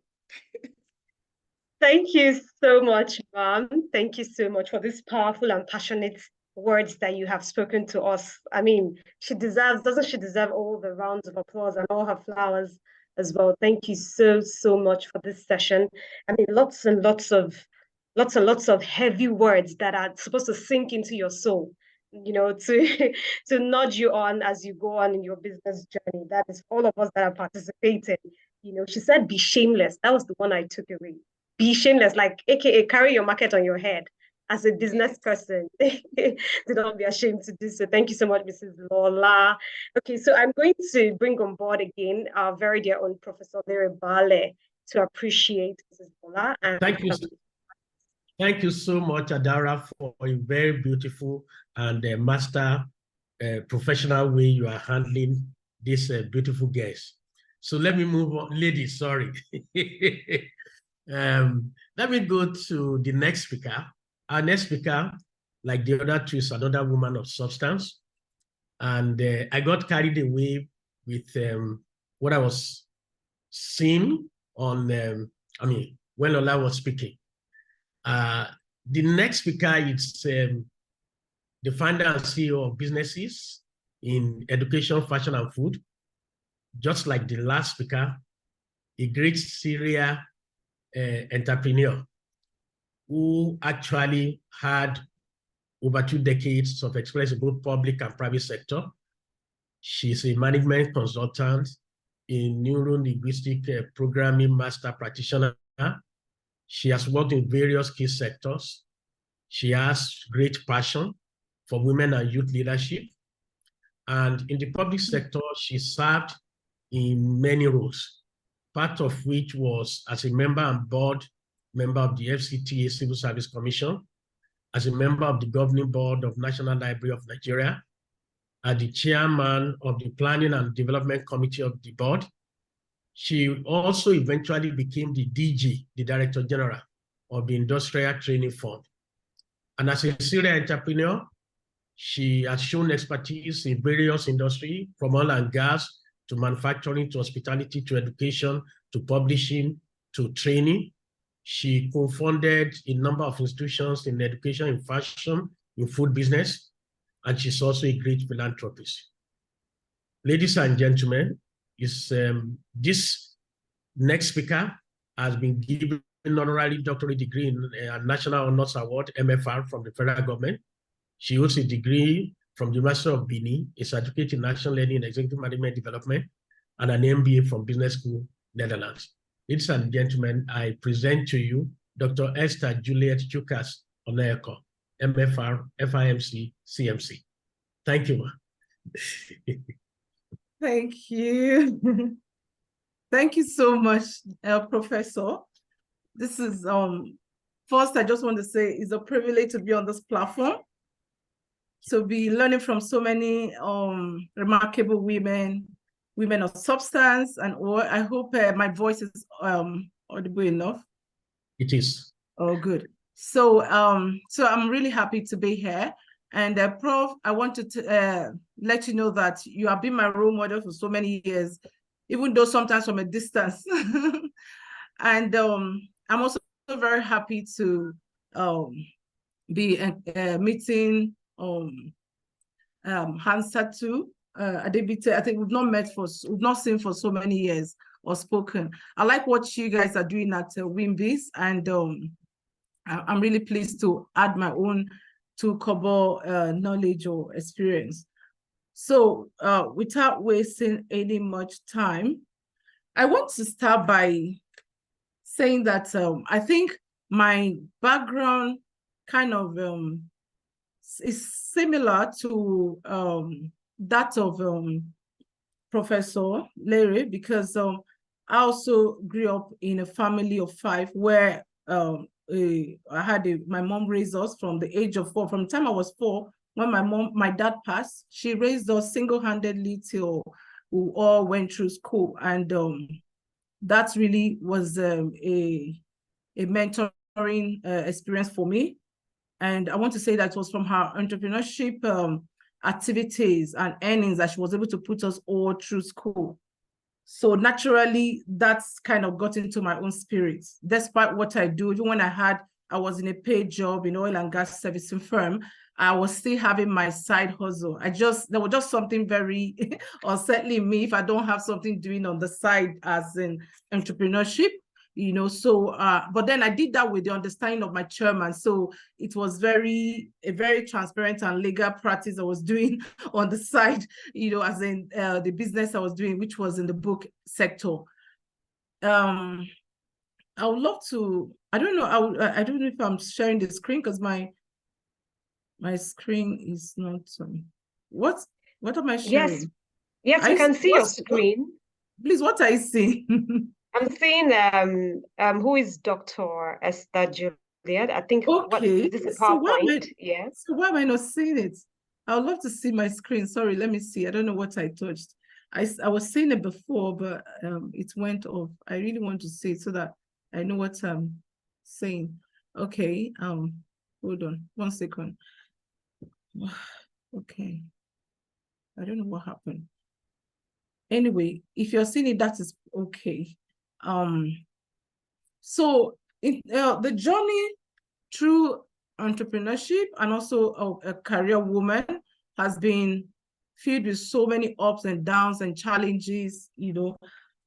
Thank you so much, ma'am. Thank you so much for this powerful and passionate words that you have spoken to us. I mean, doesn't she deserve all the rounds of applause and all her flowers as well? Thank you so much for this session. I mean, lots and lots of heavy words that are supposed to sink into your soul, you know, to nudge you on as you go on in your business journey. That is all of us that are participating. You know, she said, be shameless. That was the one I took away. Be shameless, like AKA carry your market on your head. As a business person, do not be ashamed to do so. Thank you so much, Mrs. Lola. Okay, so I'm going to bring on board again our very dear own Professor Larry Bailey to appreciate Mrs. Lola. And thank you. Thank you so much, Adara, for a very beautiful and master professional way you are handling this beautiful guest. So let me move on, ladies, sorry. Let me go to the next speaker. Our next speaker, like the other two, is another woman of substance. And I got carried away with what I was seeing on, when Lola was speaking. The next speaker is the founder and CEO of businesses in education, fashion, and food. Just like the last speaker, a great serial entrepreneur who actually had over 2 decades of experience in both public and private sector. She's a management consultant, a neuro-linguistic programming master practitioner. She has worked in various key sectors. She has great passion for women and youth leadership. And in the public sector, she served in many roles. part of which was as a member and board member of the FCTA Civil Service Commission, as a member of the governing board of National Library of Nigeria, as the chairman of the Planning and Development Committee of the board. She also eventually became the DG, the Director General of the Industrial Training Fund. And as a serial entrepreneur, she has shown expertise in various industries, from oil and gas to manufacturing to hospitality to education to publishing to training. She co-founded a number of institutions in education, in fashion, in food business, and she's also a great philanthropist. Ladies and gentlemen, this next speaker has been given an honorary doctorate degree in National Honors Award, MFR, from the federal government. She holds a degree from the University of Benin, a certificate in National Learning and Executive Management Development, and an MBA from Business School, Netherlands. Ladies and gentlemen, I present to you Dr. Esther Juliet Chukas Onayeko, MFR, FIMC, CMC. Thank you. Thank you. Thank you so much, Professor. This is, first, I just want to say it's a privilege to be on this platform, to be learning from so many remarkable women of substance, and I hope my voice is audible enough. It is. Oh, good. So, so I'm really happy to be here. And Prof, I wanted to let you know that you have been my role model for so many years, even though sometimes from a distance. And I'm also very happy to be meeting Hansatu Adebite. I think we've not seen for so many years or spoken. I like what you guys are doing at WIMBIZ, and I'm really pleased to add my own to Kobo knowledge or experience. So without wasting any much time, I want to start by saying that I think my background kind of is similar to that of Professor Larry, because I also grew up in a family of 5 where I had my mom raised us from the age of 4. From the time I was 4, when my dad passed, she raised us single-handedly till we all went through school. And that really was a mentoring experience for me. And I want to say that it was from her entrepreneurship activities and earnings that she was able to put us all through school. So naturally, that's kind of got into my own spirit. Despite what I do, even when I was in a paid job in oil and gas servicing firm, I was still having my side hustle. There was just something very unsettling me if I don't have something doing on the side as in entrepreneurship, you know. So, but then I did that with the understanding of my chairman. So it was a very transparent and legal practice I was doing on the side, you know, as in the business I was doing, which was in the book sector. I would love to, I don't know if I'm sharing the screen because my screen is not, what am I sharing? Yes, we can see your screen. Please, what are you seeing? I'm seeing who is Dr. Esther Juliet. I think, okay. Is this a PowerPoint? Yes. So why am I not seeing it? I would love to see my screen. Sorry, let me see. I don't know what I touched. I was seeing it before, but it went off. I really want to see it so that I know what I'm saying. Okay, hold on 1 second. Okay, I don't know what happened. Anyway, if you're seeing it, that is okay. So the journey through entrepreneurship and also a career woman has been filled with so many ups and downs and challenges, you know,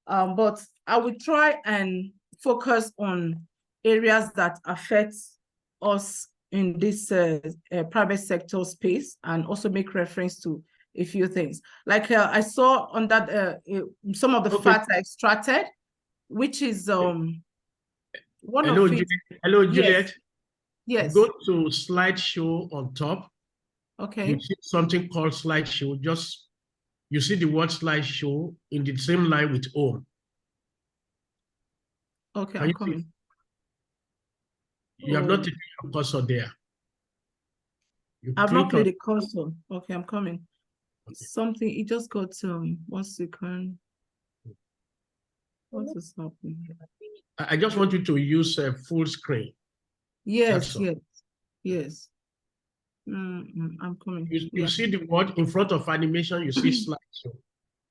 but I will try and focus on areas that affect us in this private sector space, and also make reference to a few things. Like I saw on that some of the facts I extracted, which is one Hello, of it. Hello, Juliet. Yes. Go to slideshow on top. Okay. You see something called slideshow. You see the word slideshow in the same line with home. Okay, Can I'm you see? coming. You have not Oh. taken your cursor there. You I've not click on. played the console. Okay, I'm coming. Okay. Something, it just got 1 second. What is happening? I just want you to use a full screen. Yes, all. yes, yes. I'm coming. You Yeah, see the word in front of animation, you see slideshow.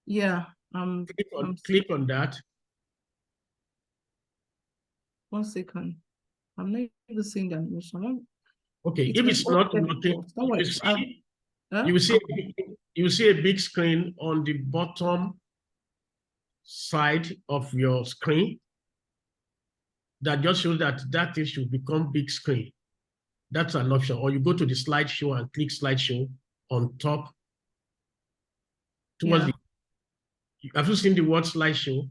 yeah. Click on that. 1 second. I'm not even seeing the animation. Okay, It if was it's not open working, before. Don't worry. you will see a big screen on the bottom side of your screen that just shows that that thing should become big screen. That's an option. Or you go to the slideshow and click slideshow on top towards Yeah. have you seen the word slideshow?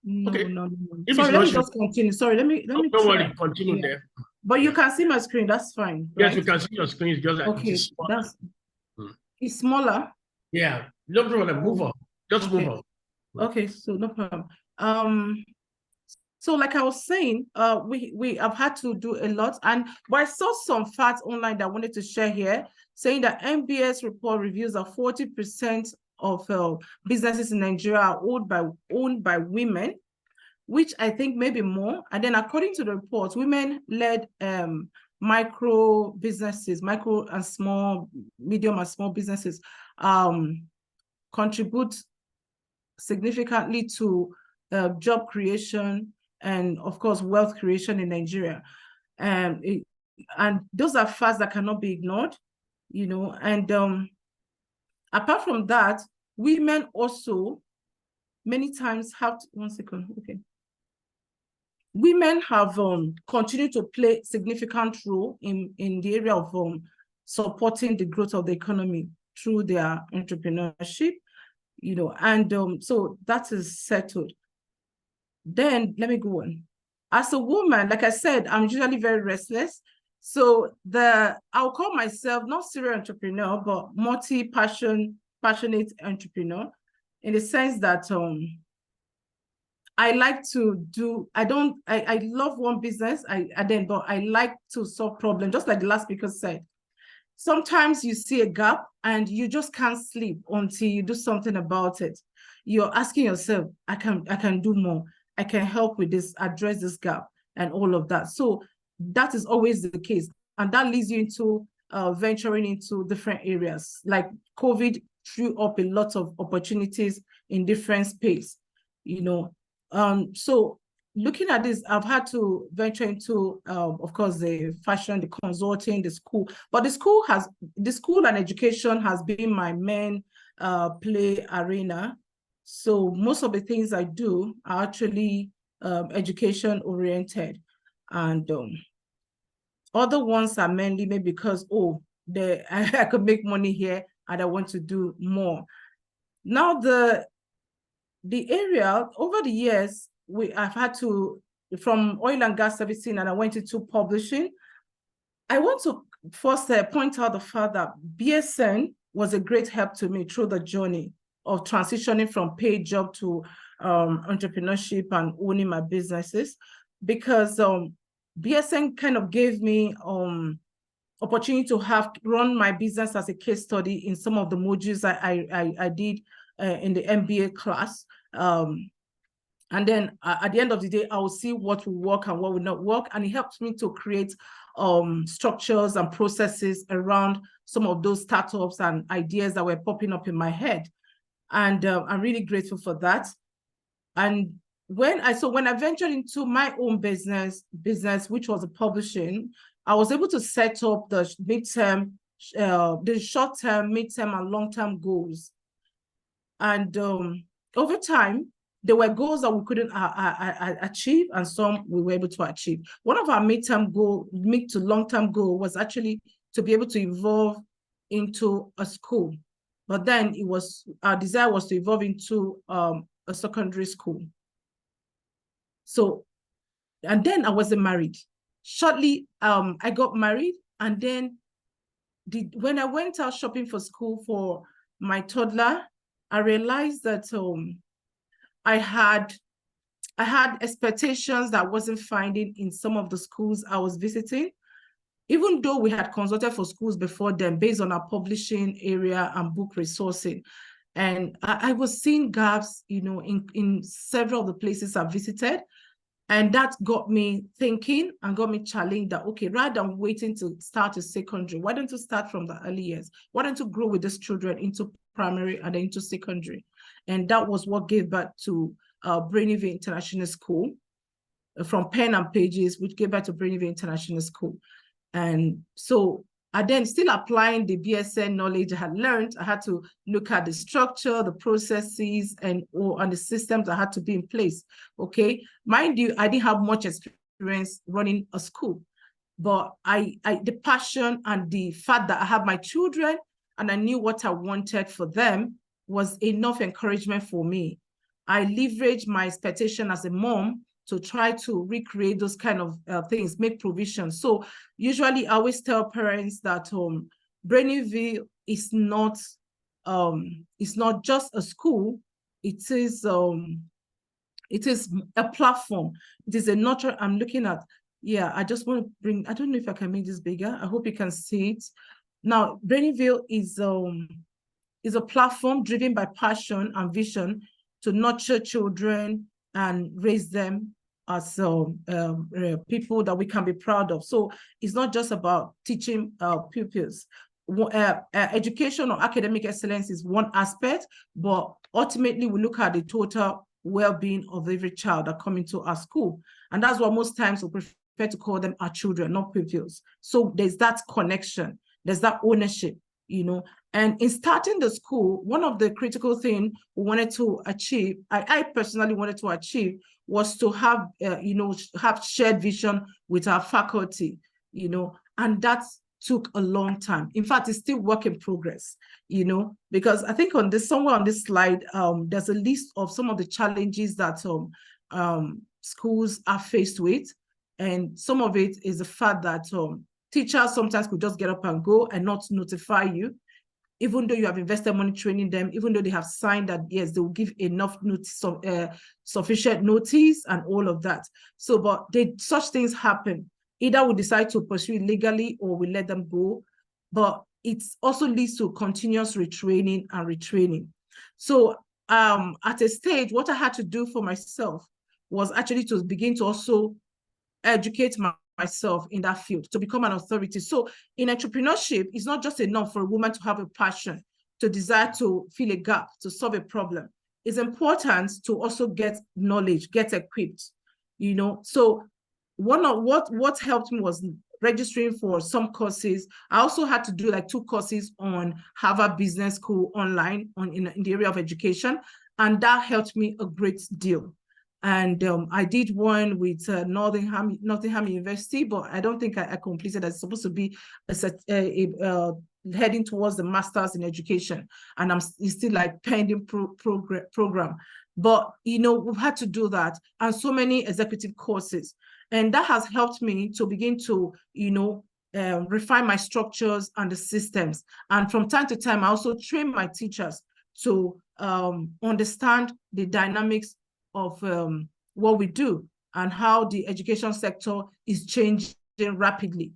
No, Okay. no. If Sorry, it's let not me showing, just continue. Sorry, let me don't try. worry, continue Yeah. there. But you Yeah. can see my screen, that's fine, Yes, right? you can see your screen. It's just that it Okay, is small. that's it's smaller. Yeah, no problem. Move on. Just Okay. move on. Okay, so no problem. So like I was saying, we have had to do a lot, but I saw some facts online that I wanted to share here, saying that MBS report reveals that 40% of businesses in Nigeria are owned by women, which I think maybe more. And then according to the report, women-led micro businesses, micro and small, medium and small businesses contribute significantly to job creation and, of course, wealth creation in Nigeria. And those are facts that cannot be ignored, you know. And apart from that, women also many times have to, 1 second, okay. Women have continued to play significant role in the area of supporting the growth of the economy through their entrepreneurship, you know, and so that is settled. Then let me go on. As a woman, like I said, I'm usually very restless. So I'll call myself not serial entrepreneur, but passionate entrepreneur, in the sense that I like to do, I love one business, but I like to solve problems, just like the last speaker said. Sometimes you see a gap and you just can't sleep until you do something about it. You're asking yourself, I can do more. I can help with this, address this gap and all of that. So that is always the case. And that leads you into venturing into different areas. Like COVID threw up a lot of opportunities in different space, you know. So looking at this, I've had to venture into, of course, the fashion, the consulting, the school. But the school and education has been my main play arena. So most of the things I do are actually education oriented, and other ones are mainly maybe because I could make money here and I want to do more. Now the area over the years, I've had to, from oil and gas servicing, and I went into publishing. I want to first point out the fact that BSN was a great help to me through the journey of transitioning from paid job to entrepreneurship and owning my businesses, because BSN kind of gave me opportunity to run my business as a case study in some of the modules I did in the MBA class. And then at the end of the day, I will see what will work and what will not work. And it helps me to create structures and processes around some of those startups and ideas that were popping up in my head. And I'm really grateful for that. And when I ventured into my own business, which was a publishing, I was able to set up the midterm, the short-term, midterm, and long-term goals. And over time, there were goals that we couldn't achieve, and some we were able to achieve. One of our mid to long-term goal was actually to be able to evolve into a school. But then our desire was to evolve into a secondary school. So, and then I wasn't married. Shortly, I got married, and then when I went out shopping for school for my toddler, I realized that I I had expectations that I wasn't finding in some of the schools I was visiting, even though we had consulted for schools before then based on our publishing area and book resourcing. And I was seeing gaps, you know, in several of the places I visited. And that got me thinking and got me challenged that, okay, rather than waiting to start a secondary, why don't you start from the early years? Why don't you grow with these children into primary and then into secondary? And that was what gave birth to Braintree International School, from pen and pages, which gave birth to Braintree International School. And so I then, still applying the BSN knowledge I had learned, I had to look at the structure, the processes, and the systems that had to be in place. Okay, mind you, I didn't have much experience running a school, but the passion and the fact that I have my children and I knew what I wanted for them was enough encouragement for me. I leveraged my expectation as a mom to try to recreate those kind of things, make provisions. So usually I always tell parents that Braintree is not just a school, it is a platform. It is a nurture. I'm looking at, yeah, I just want to bring, I don't know if I can make this bigger. I hope you can see it. Now, Braintree is a platform driven by passion and vision to nurture children and raise them as people that we can be proud of. So it's not just about teaching pupils. Education or academic excellence is one aspect, but ultimately we look at the total well-being of every child that come into our school. And that's why most times we prefer to call them our children, not pupils. So there's that connection, there's that ownership, you know. And in starting the school, one of the critical things we wanted to achieve, I personally wanted to achieve, was to have, have shared vision with our faculty, you know, and that took a long time. In fact, it's still work in progress, you know, because I think somewhere on this slide, there's a list of some of the challenges that schools are faced with. And some of it is the fact that teachers sometimes could just get up and go and not notify you, even though you have invested money training them, even though they have signed that, yes, they will give enough notice, sufficient notice and all of that. So, but such things happen. Either we decide to pursue it legally or we let them go. But it also leads to continuous retraining and retraining. So at a stage, what I had to do for myself was actually to begin to also educate myself in that field, to become an authority. So in entrepreneurship, it's not just enough for a woman to have a passion, to desire to fill a gap, to solve a problem. It's important to also get knowledge, get equipped, you know. So one of what helped me was registering for some courses. I also had to do like 2 courses on Harvard Business School online in the area of education, and that helped me a great deal. And I did one with Nottingham University, but I don't think I completed. It's supposed to be heading towards the master's in education, and it's still like pending program. But you know, we've had to do that, and so many executive courses, and that has helped me to begin to, you know, refine my structures and the systems. And from time to time, I also train my teachers to understand the dynamics of what we do and how the education sector is changing rapidly,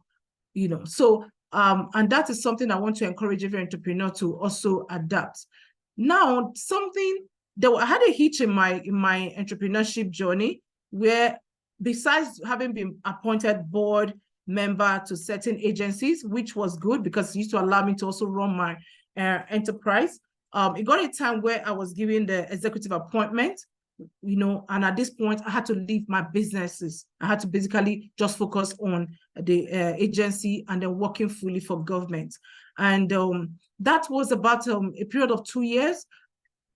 you know. So and that is something I want to encourage every entrepreneur to also adapt. Now, I had a hitch in my entrepreneurship journey, where besides having been appointed board member to certain agencies, which was good because it used to allow me to also run my enterprise, it got a time where I was given the executive appointment, you know, and at this point I had to leave my businesses. I had to basically just focus on the agency and then working fully for government. And that was about a period of 2 years.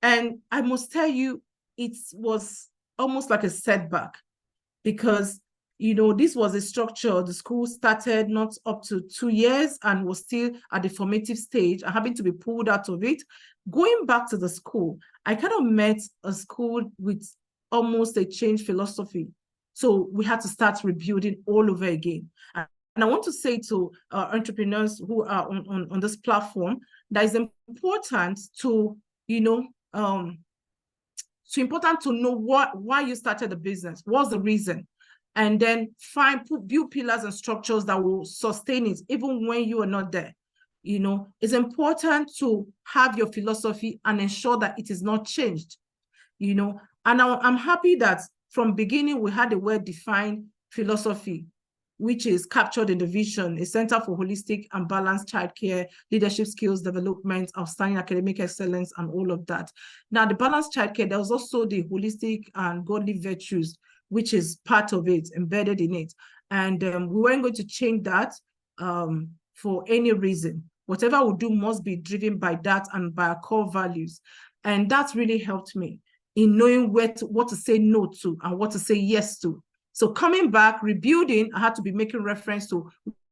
And I must tell you, it was almost like a setback, because, you know, this was a structure. The school started not up to 2 years and was still at the formative stage and having to be pulled out of it. Going back to the school, I kind of met a school with almost a change philosophy. So we had to start rebuilding all over again. And I want to say to entrepreneurs who are on this platform, that it's important to, you know, So important to know why you started the business, what's the reason, and then build pillars and structures that will sustain it even when you are not there. You know, it's important to have your philosophy and ensure that it is not changed. You know, and I'm happy that from beginning we had a well-defined philosophy, which is captured in the vision: a center for holistic and balanced childcare, leadership skills development, outstanding academic excellence, and all of that. Now, the balanced childcare, there was also the holistic and godly virtues, which is part of it, embedded in it. And we weren't going to change that for any reason. Whatever we do must be driven by that and by our core values. And that's really helped me in knowing what to say no to and what to say yes to. So coming back, rebuilding, I had to be making reference to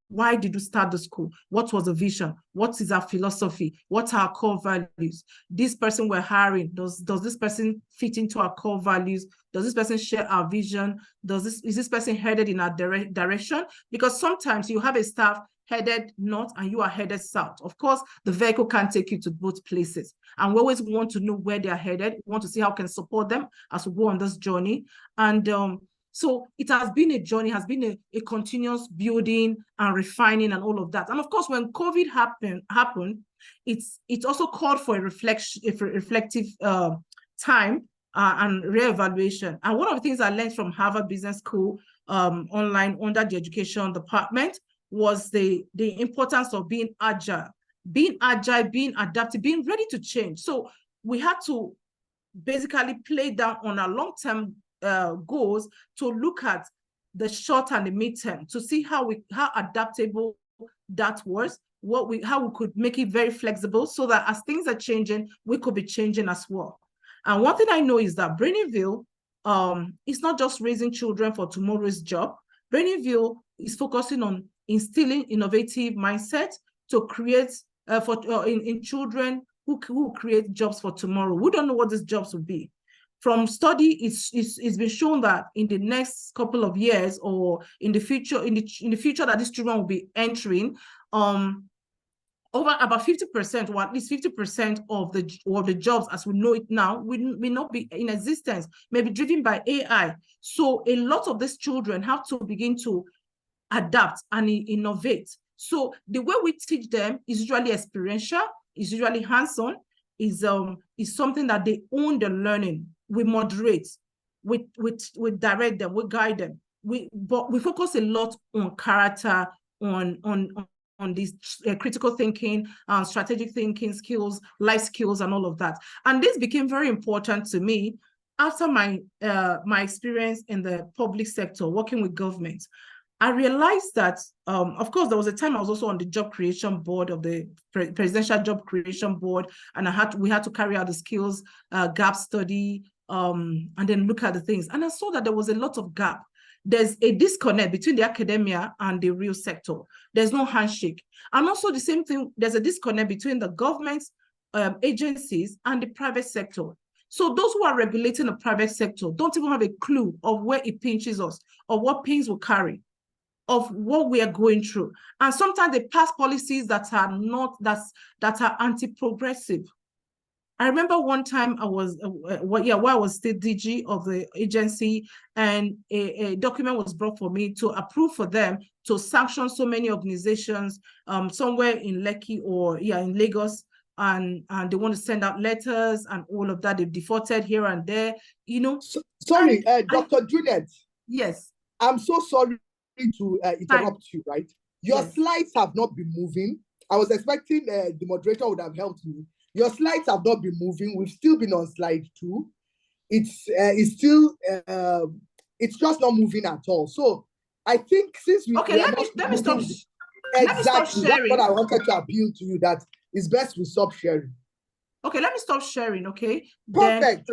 why did you start the school? What was the vision? What is our philosophy? What are our core values? This person we're hiring, does this person fit into our core values? Does this person share our vision? Is this person headed in our direction? Because sometimes you have a staff headed north and you are headed south. Of course, the vehicle can't take you to both places. And we always want to know where they are headed. We want to see how we can support them as we go on this journey. And so it has been a journey, has been a continuous building and refining and all of that. And of course, when COVID happened, it also called for a reflective time and reevaluation. And one of the things I learned from Harvard Business School online under the education department was the importance of being agile, being adaptive, being ready to change. So we had to basically play down on our long-term goals to look at the short and the midterm to see how adaptable that was, how we could make it very flexible so that as things are changing, we could be changing as well. And one thing I know is that Brainville is not just raising children for tomorrow's job. Brainville is focusing on instilling innovative mindset to create in children who create jobs for tomorrow. We don't know what these jobs will be. From study, it's been shown that in the next couple of years or in the future, in the future that these children will be entering, over about 50% or at least 50% of the jobs as we know it now will not be in existence, maybe driven by AI. So a lot of these children have to begin to adapt and innovate. So the way we teach them is usually experiential, is usually hands-on, is something that they own the learning. We moderate, we direct them, we guide them. But we focus a lot on character, on these critical thinking, strategic thinking skills, life skills, and all of that. And this became very important to me after my experience in the public sector, working with government. I realized that, of course, there was a time I was also on the job creation board of the presidential job creation board, and we had to carry out the skills gap study, and then look at the things. And I saw that there was a lot of gap. There's a disconnect between the academia and the real sector. There's no handshake. And also the same thing, there's a disconnect between the government agencies and the private sector. So those who are regulating the private sector don't even have a clue of where it pinches us, or what pains we carry, of what we are going through. And sometimes they pass policies that are anti-progressive. I remember one time I was, while I was state DG of the agency, and a document was brought for me to approve for them to sanction so many organizations somewhere in Lekki or in Lagos, and they want to send out letters and all of that. They've defaulted here and there, you know. Sorry, Dr. Juliet. Yes. I'm so sorry to interrupt you, right? Your slides have not been moving. I was expecting the moderator would have helped me. Your slides have not been moving. We've still been on slide 2. It's just not moving at all. So I think since we let me stop. Exactly, that's what I wanted to appeal to you, that it's best we stop sharing. Okay, let me stop sharing. Okay. Perfect.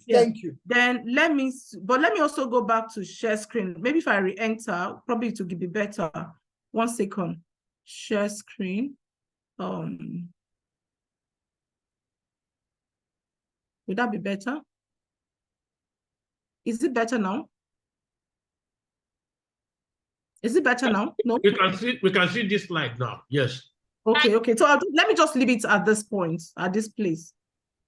Yeah. Thank you. Then let me also go back to share screen. Maybe if I re-enter, probably it will be better. 1 second. Share screen. Would that be better? Is it better now? Is it better now? No. We can see this slide now. Yes. Okay. So let me just leave it at this point, at this place.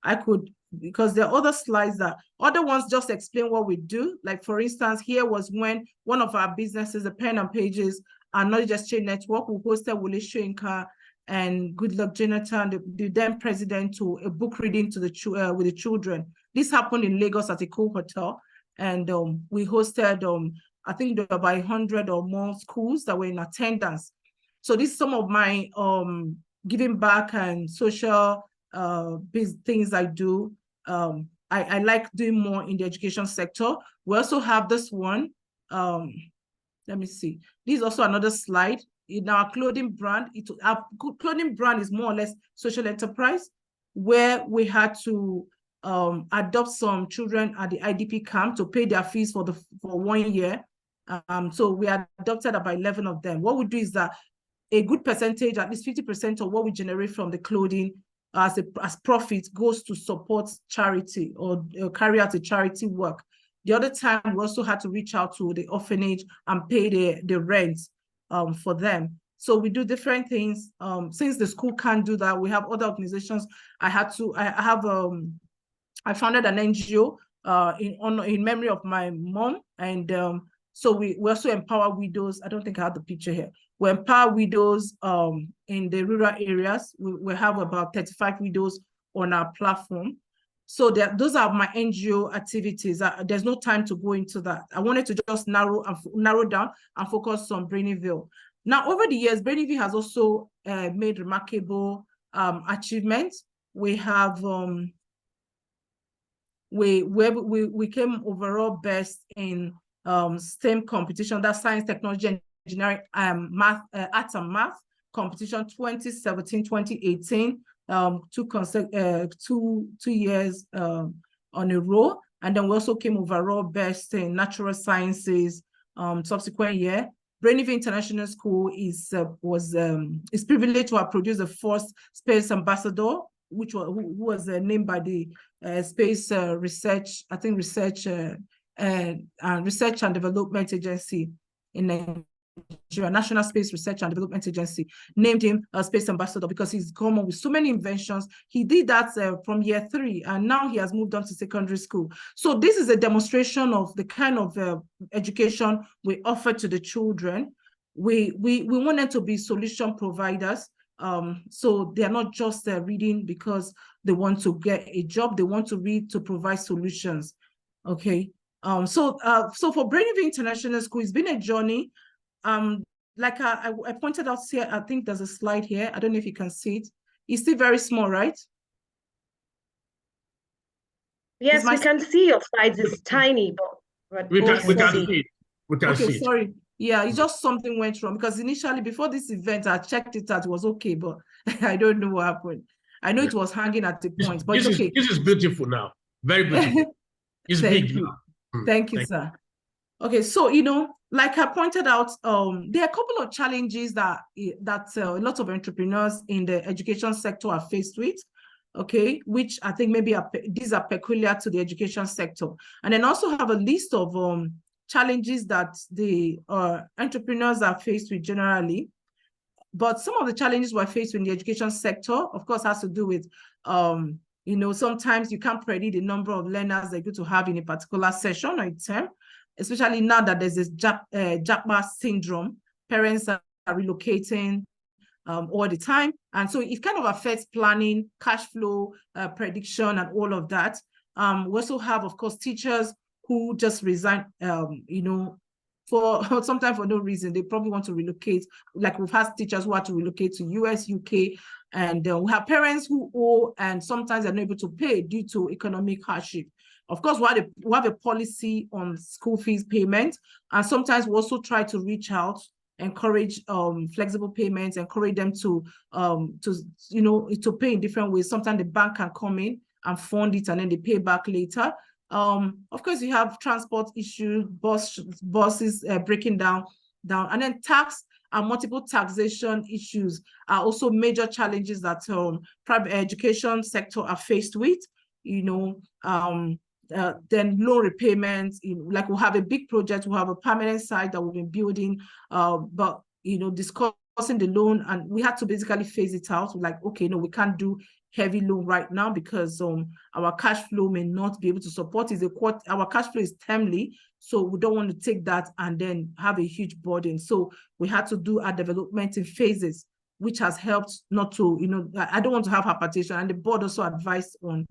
I could because there are other slides that other ones just explain what we do. Like for instance, here was when one of our businesses, the Pen and Pages and Knowledge Exchange Network, we hosted Wole Soyinka and Goodluck Jonathan, the then president, to a book reading to with the children. This happened in Lagos at a cool hotel, and we hosted I think there were about 100 or more schools that were in attendance. So this is some of my giving back and social things I do. I like doing more in the education sector. We also have this one. Let me see. This is also another slide. In our clothing brand, our clothing brand is more or less social enterprise, where we had to adopt some children at the IDP camp to pay their fees for 1 year. So we adopted about 11 of them. What we do is that a good percentage, at least 50% of what we generate from the clothing as profit goes to support charity or carry out a charity work. The other time, we also had to reach out to the orphanage and pay the rent for them. So we do different things. Since the school can't do that, we have other organizations. I founded an NGO in memory of my mom, and so we also empower widows. I don't think I have the picture here. We empower widows in the rural areas. We have about 35 widows on our platform. So those are my NGO activities. There's no time to go into that. I wanted to just narrow down and focus on Brainville. Now, over the years, Brainville has also made remarkable achievements. We have we came overall best in STEM competition, that's science, technology, engineering, math, arts and math competition, 2017, 2018. 2 years on a row, and then we also came overall best in natural sciences subsequent year. Brainville International School is privileged to have produced the first space ambassador, who was named by the Space Research and Development Agency in Nigeria. National Space Research and Development Agency named him a space ambassador because he's come up with so many inventions. He did that from year 3, and now he has moved on to secondary school. So this is a demonstration of the kind of education we offer to the children. We want them to be solution providers. So they're not just reading because they want to get a job. They want to read to provide solutions. Okay. So for Brainville International School, it's been a journey. Like I pointed out here, I think there's a slide here. I don't know if you can see it. It's still very small, right? Yes, we can see your slides. It's tiny, but we can see it. We can see it. Sorry. Yeah, it's just something went wrong because initially before this event, I checked it out. It was okay, but I don't know what happened. I know it was hanging at the point, but it's okay. This is beautiful now. Very beautiful. It's Thank big you. now. Thank you, sir. Okay, so like I pointed out, there are a couple of challenges that a lot of entrepreneurs in the education sector are faced with, okay, which I think maybe these are peculiar to the education sector. And then also have a list of challenges that the entrepreneurs are faced with generally. But some of the challenges we're faced with in the education sector, of course, has to do with, sometimes you can't predict the number of learners they're going to have in a particular session or a term. Especially now that there's this JAPA syndrome, parents are relocating all the time. And so it kind of affects planning, cash flow, prediction, and all of that. We also have, of course, teachers who just resign, sometimes for no reason. They probably want to relocate. Like we've had teachers who had to relocate to US, UK, and we have parents who owe, and sometimes they're not able to pay due to economic hardship. Of course, we have a policy on school fees payment, and sometimes we also try to reach out, encourage flexible payments, encourage them to pay in different ways. Sometimes the bank can come in and fund it, and then they pay back later. Of course, you have transport issues, buses breaking down, and then tax and multiple taxation issues are also major challenges that private education sector are faced with. Then loan repayments, like we'll have a big project, we'll have a permanent site that we've been building, but discussing the loan, and we had to basically phase it out. Like, okay, no, we can't do heavy loan right now because our cash flow may not be able to support it. Our cash flow is timely, so we don't want to take that and then have a huge burden. So we had to do our development in phases, which has helped not to, I don't want to have hypertension, and the board also advised on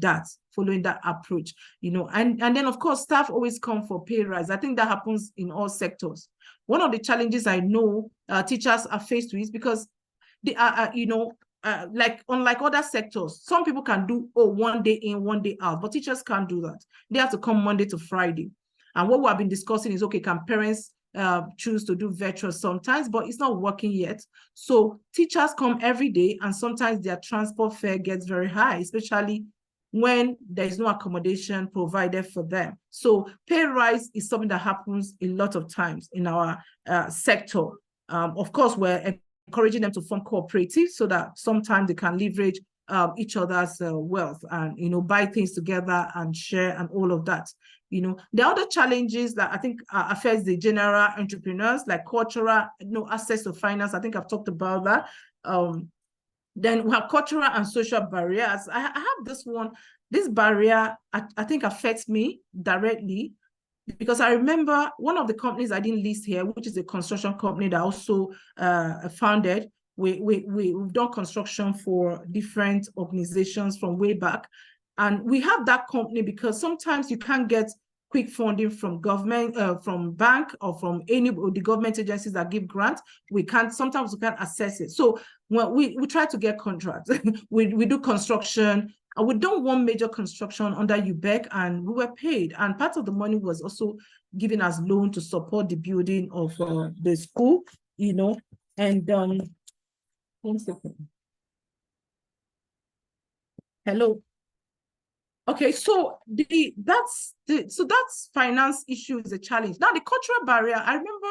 that, following that approach, and then of course staff always come for pay rise. I think that happens in all sectors. One of the challenges I know teachers are faced with, because they are, like unlike other sectors, some people can do 1 day in, 1 day out, but teachers can't do that. They have to come Monday to Friday. And what we have been discussing is, okay, can parents choose to do virtual sometimes, but it's not working yet. So teachers come every day, and sometimes their transport fare gets very high, especially when there is no accommodation provided for them. So pay rise is something that happens a lot of times in our sector. Of course, we're encouraging them to form cooperatives so that sometimes they can leverage each other's wealth and buy things together and share and all of that. The other challenges that I think affects the general entrepreneurs, like cultural, access to finance. I think I've talked about that. Then we have cultural and social barriers. I have this barrier I think affects me directly, because I remember one of the companies I didn't list here, which is a construction company that I also founded. We've done construction for different organizations from way back. And we have that company because sometimes you can't get quick funding from government, from bank, or from any of the government agencies that give grants. Sometimes we can't access it. So when we try to get contracts, we do construction, and we don't want major construction under UBEC, and we were paid. And part of the money was also given as loan to support the building of the school, and 1 second. Hello. Okay, so that's finance issue is a challenge. Now the cultural barrier, I remember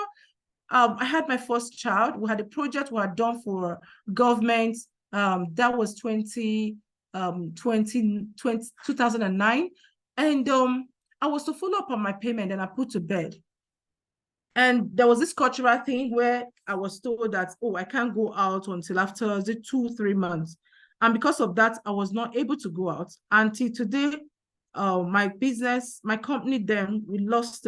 I had my first child. We had a project we had done for government. That was 2009. And I was to follow up on my payment, and I put to bed. And there was this cultural thing where I was told that, I can't go out until after 2-3 months. And because of that, I was not able to go out until today. My company, then we lost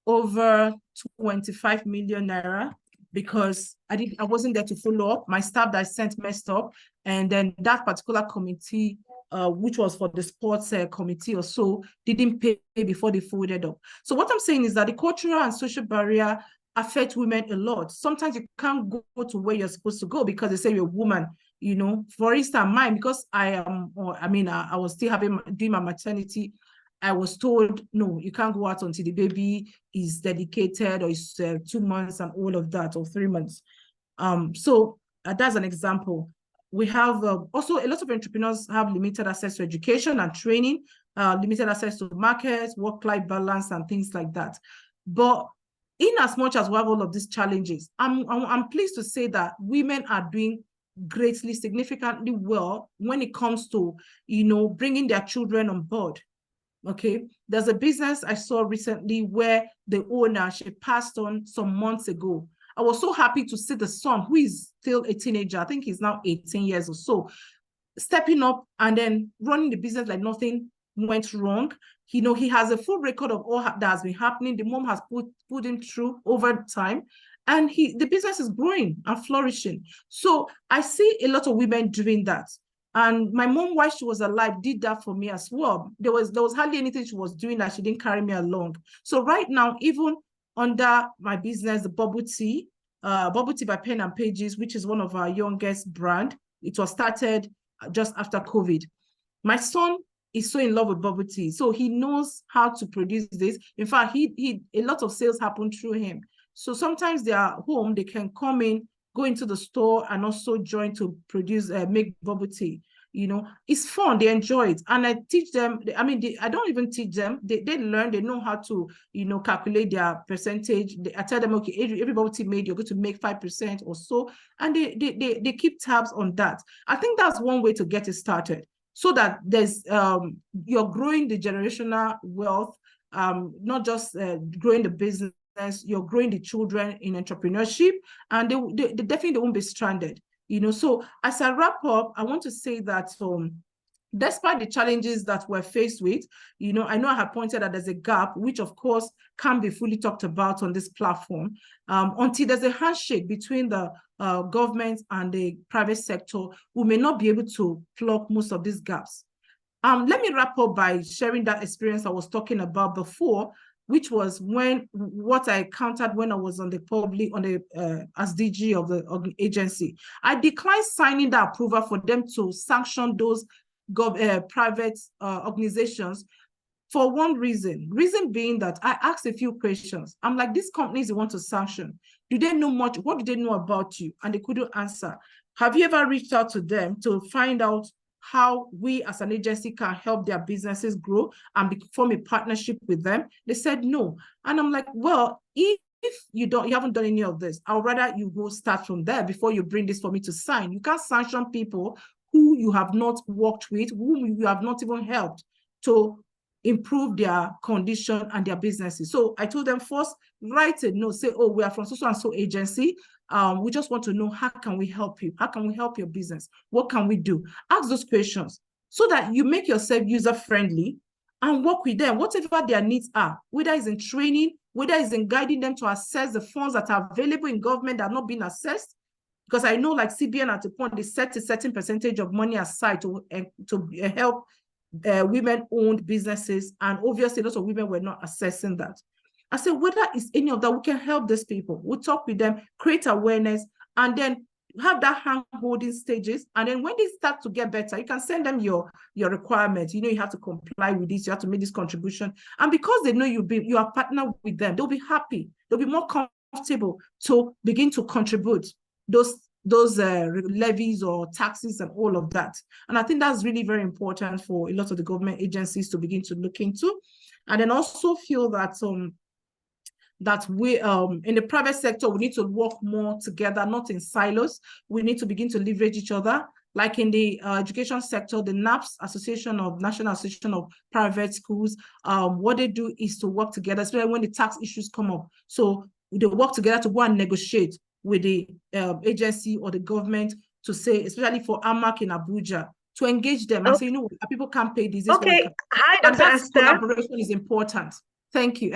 over 25 million naira because I wasn't there to follow up. My staff that I sent messed up, and then that particular committee, which was for the sports committee or so, didn't pay before they folded up. So what I'm saying is that the cultural and social barrier affect women a lot. Sometimes you can't go to where you're supposed to go because they say you're a woman. For instance, mine, because I was still doing my maternity, I was told, no, you can't go out until the baby is dedicated, or is 2 months and all of that, or 3 months. So that's an example. We have also a lot of entrepreneurs have limited access to education and training, limited access to markets, work-life balance, and things like that. But in as much as we have all of these challenges, I'm pleased to say that women are doing greatly, significantly well when it comes to, bringing their children on board. Okay, there's a business I saw recently where the owner, she passed on some months ago. I was so happy to see the son, who is still a teenager, I think he's now 18 years or so, stepping up and then running the business like nothing went wrong. He has a full record of all that has been happening. The mom has put him through over time, and the business is growing and flourishing. So I see a lot of women doing that. And my mom, while she was alive, did that for me as well. There was hardly anything she was doing that she didn't carry me along. So right now, even under my business, the Bubble Tea by Pen and Pages, which is one of our youngest brand, it was started just after COVID. My son is so in love with bubble tea, so he knows how to produce this. In fact, a lot of sales happen through him. So sometimes they are home, they can come in, go into the store, and also join to produce, make bubble tea. It's fun, they enjoy it. And I teach them, I don't even teach them, they learn, they know how to, calculate their percentage. I tell them, okay, every bubble tea made, you're going to make 5% or so. And they keep tabs on that. I think that's one way to get it started, so that there's, you're growing the generational wealth, not just growing the business, you're growing the children in entrepreneurship, and they definitely won't be stranded. So as I wrap up, I want to say that despite the challenges that we're faced with, I know I have pointed that there's a gap, which of course can't be fully talked about on this platform, until there's a handshake between the government and the private sector. We may not be able to plug most of these gaps. Let me wrap up by sharing that experience I was talking about before, which was what I encountered when I was on the public, as DG of the agency. I declined signing the approval for them to sanction those private organizations for one reason being that I asked a few questions. I'm like, these companies you want to sanction, do they know much? What do they know about you? And they couldn't answer. Have you ever reached out to them to find out how we as an agency can help their businesses grow and form a partnership with them? They said no. And I'm like, well, if you haven't done any of this, I'd rather you go start from there before you bring this for me to sign. You can't sanction people who you have not worked with, whom you have not even helped to improve their condition and their businesses. So I told them, first, write a note, say, oh, we are from so and so agency. We just want to know, how can we help you? How can we help your business? What can we do? Ask those questions so that you make yourself user-friendly and work with them, whatever their needs are, whether it's in training, whether it's in guiding them to access the funds that are available in government that are not being assessed. Because I know, like CBN at a point, they set a certain percentage of money aside to help women-owned businesses, and obviously lots of women were not assessing that. I said, whether it's any of that, we can help these people. We'll talk with them, create awareness, and then have that hand-holding stages. And then when they start to get better, you can send them your requirements. You have to comply with this, you have to make this contribution. And because they know you are partnered with them, they'll be happy. They'll be more comfortable to begin to contribute those levies or taxes and all of that. And I think that's really very important for a lot of the government agencies to begin to look into. And then also feel that we in the private sector, we need to work more together, not in silos. We need to begin to leverage each other. Like in the education sector, the NAPS, National Association of Private Schools, what they do is to work together, especially when the tax issues come up. So they work together to go and negotiate with the agency or the government to say, especially for AMAC in Abuja, to engage them and say, people can't pay this. Okay, hi, Dr. Esther. Collaboration is important. Thank you.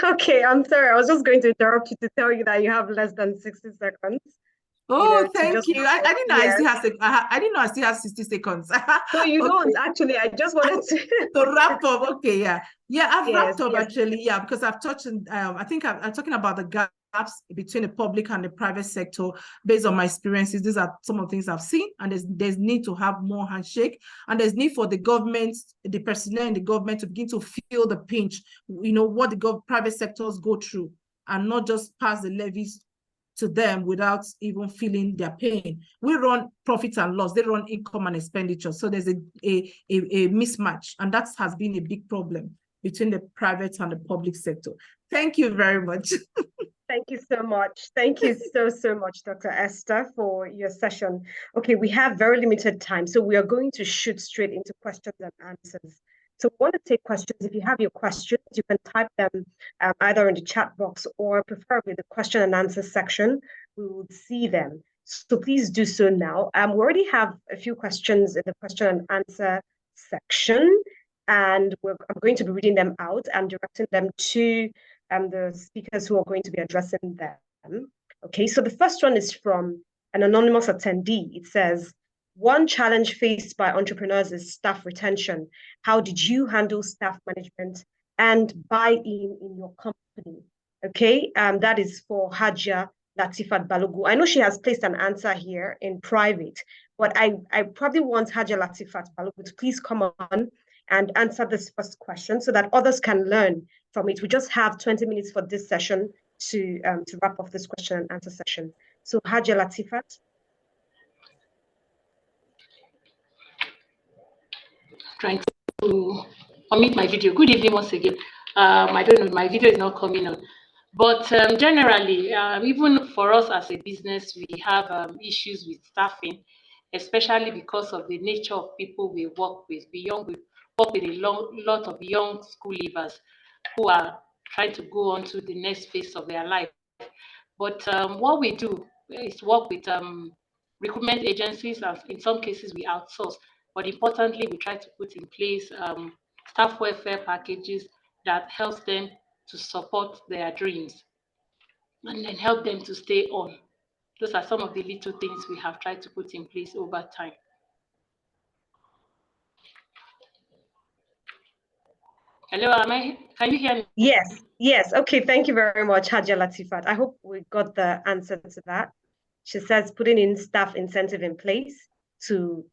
Okay, I'm sorry. I was just going to interrupt you to tell you that you have less than 60 seconds. Oh, thank you. I didn't know I still have 60 seconds. So you don't actually. I just wanted to wrap up. Okay, yeah, I've wrapped up actually. Yeah, because I've touched. I think I'm talking about the gaps between the public and the private sector based on my experiences. These are some of the things I've seen, and there's need to have more handshake, and there's need for the government, the personnel in the government to begin to feel the pinch. What the private sectors go through, and not just pass the levies to them without even feeling their pain. We run profit and loss, they run income and expenditure. So there's a mismatch, and that has been a big problem between the private and the public sector. Thank you very much. Thank you so much. Thank you so much, Dr. Esther, for your session. Okay, we have very limited time, so we are going to shoot straight into questions and answers. So we want to take questions. If you have your questions, you can type them either in the chat box or preferably the question and answer section. We will see them. So please do so now. We already have a few questions in the question and answer section, and I'm going to be reading them out and directing them to the speakers who are going to be addressing them. Okay, so the first one is from an anonymous attendee. It says, one challenge faced by entrepreneurs is staff retention. How did you handle staff management and buy-in in your company? Okay, that is for Hajia Latifat Balogu. I know she has placed an answer here in private, but I probably want Hajia Latifat Balogu to please come on and answer this first question so that others can learn from it. We just have 20 minutes for this session to wrap up this question and answer session. So Hajia Latifat. Trying to unmute my video. Good evening once again. I don't know, my video is not coming on. But generally, even for us as a business, we have issues with staffing, especially because of the nature of people we work with. We work with a lot of young school leavers who are trying to go on to the next phase of their life. But what we do is work with recruitment agencies, and in some cases we outsource. But importantly, we try to put in place staff welfare packages that helps them to support their dreams and then help them to stay on. Those are some of the little things we have tried to put in place over time. Hello, can you hear me? Yes. Okay, thank you very much, Hadia Latifat. I hope we got the answer to that. She says putting in staff incentive in place to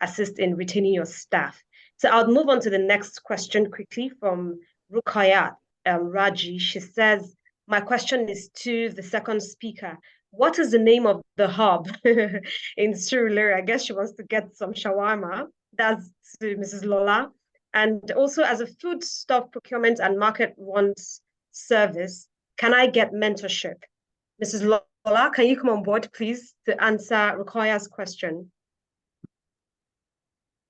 assist in retaining your staff. So I'll move on to the next question quickly from Rukayat Raji. She says, my question is to the second speaker. What is the name of the hub in Surulere? I guess she wants to get some shawarma. That's to Mrs. Lola. And also, as a foodstuff procurement and market runs service, can I get mentorship? Mrs. Lola, can you come on board, please, to answer Rukoya's question?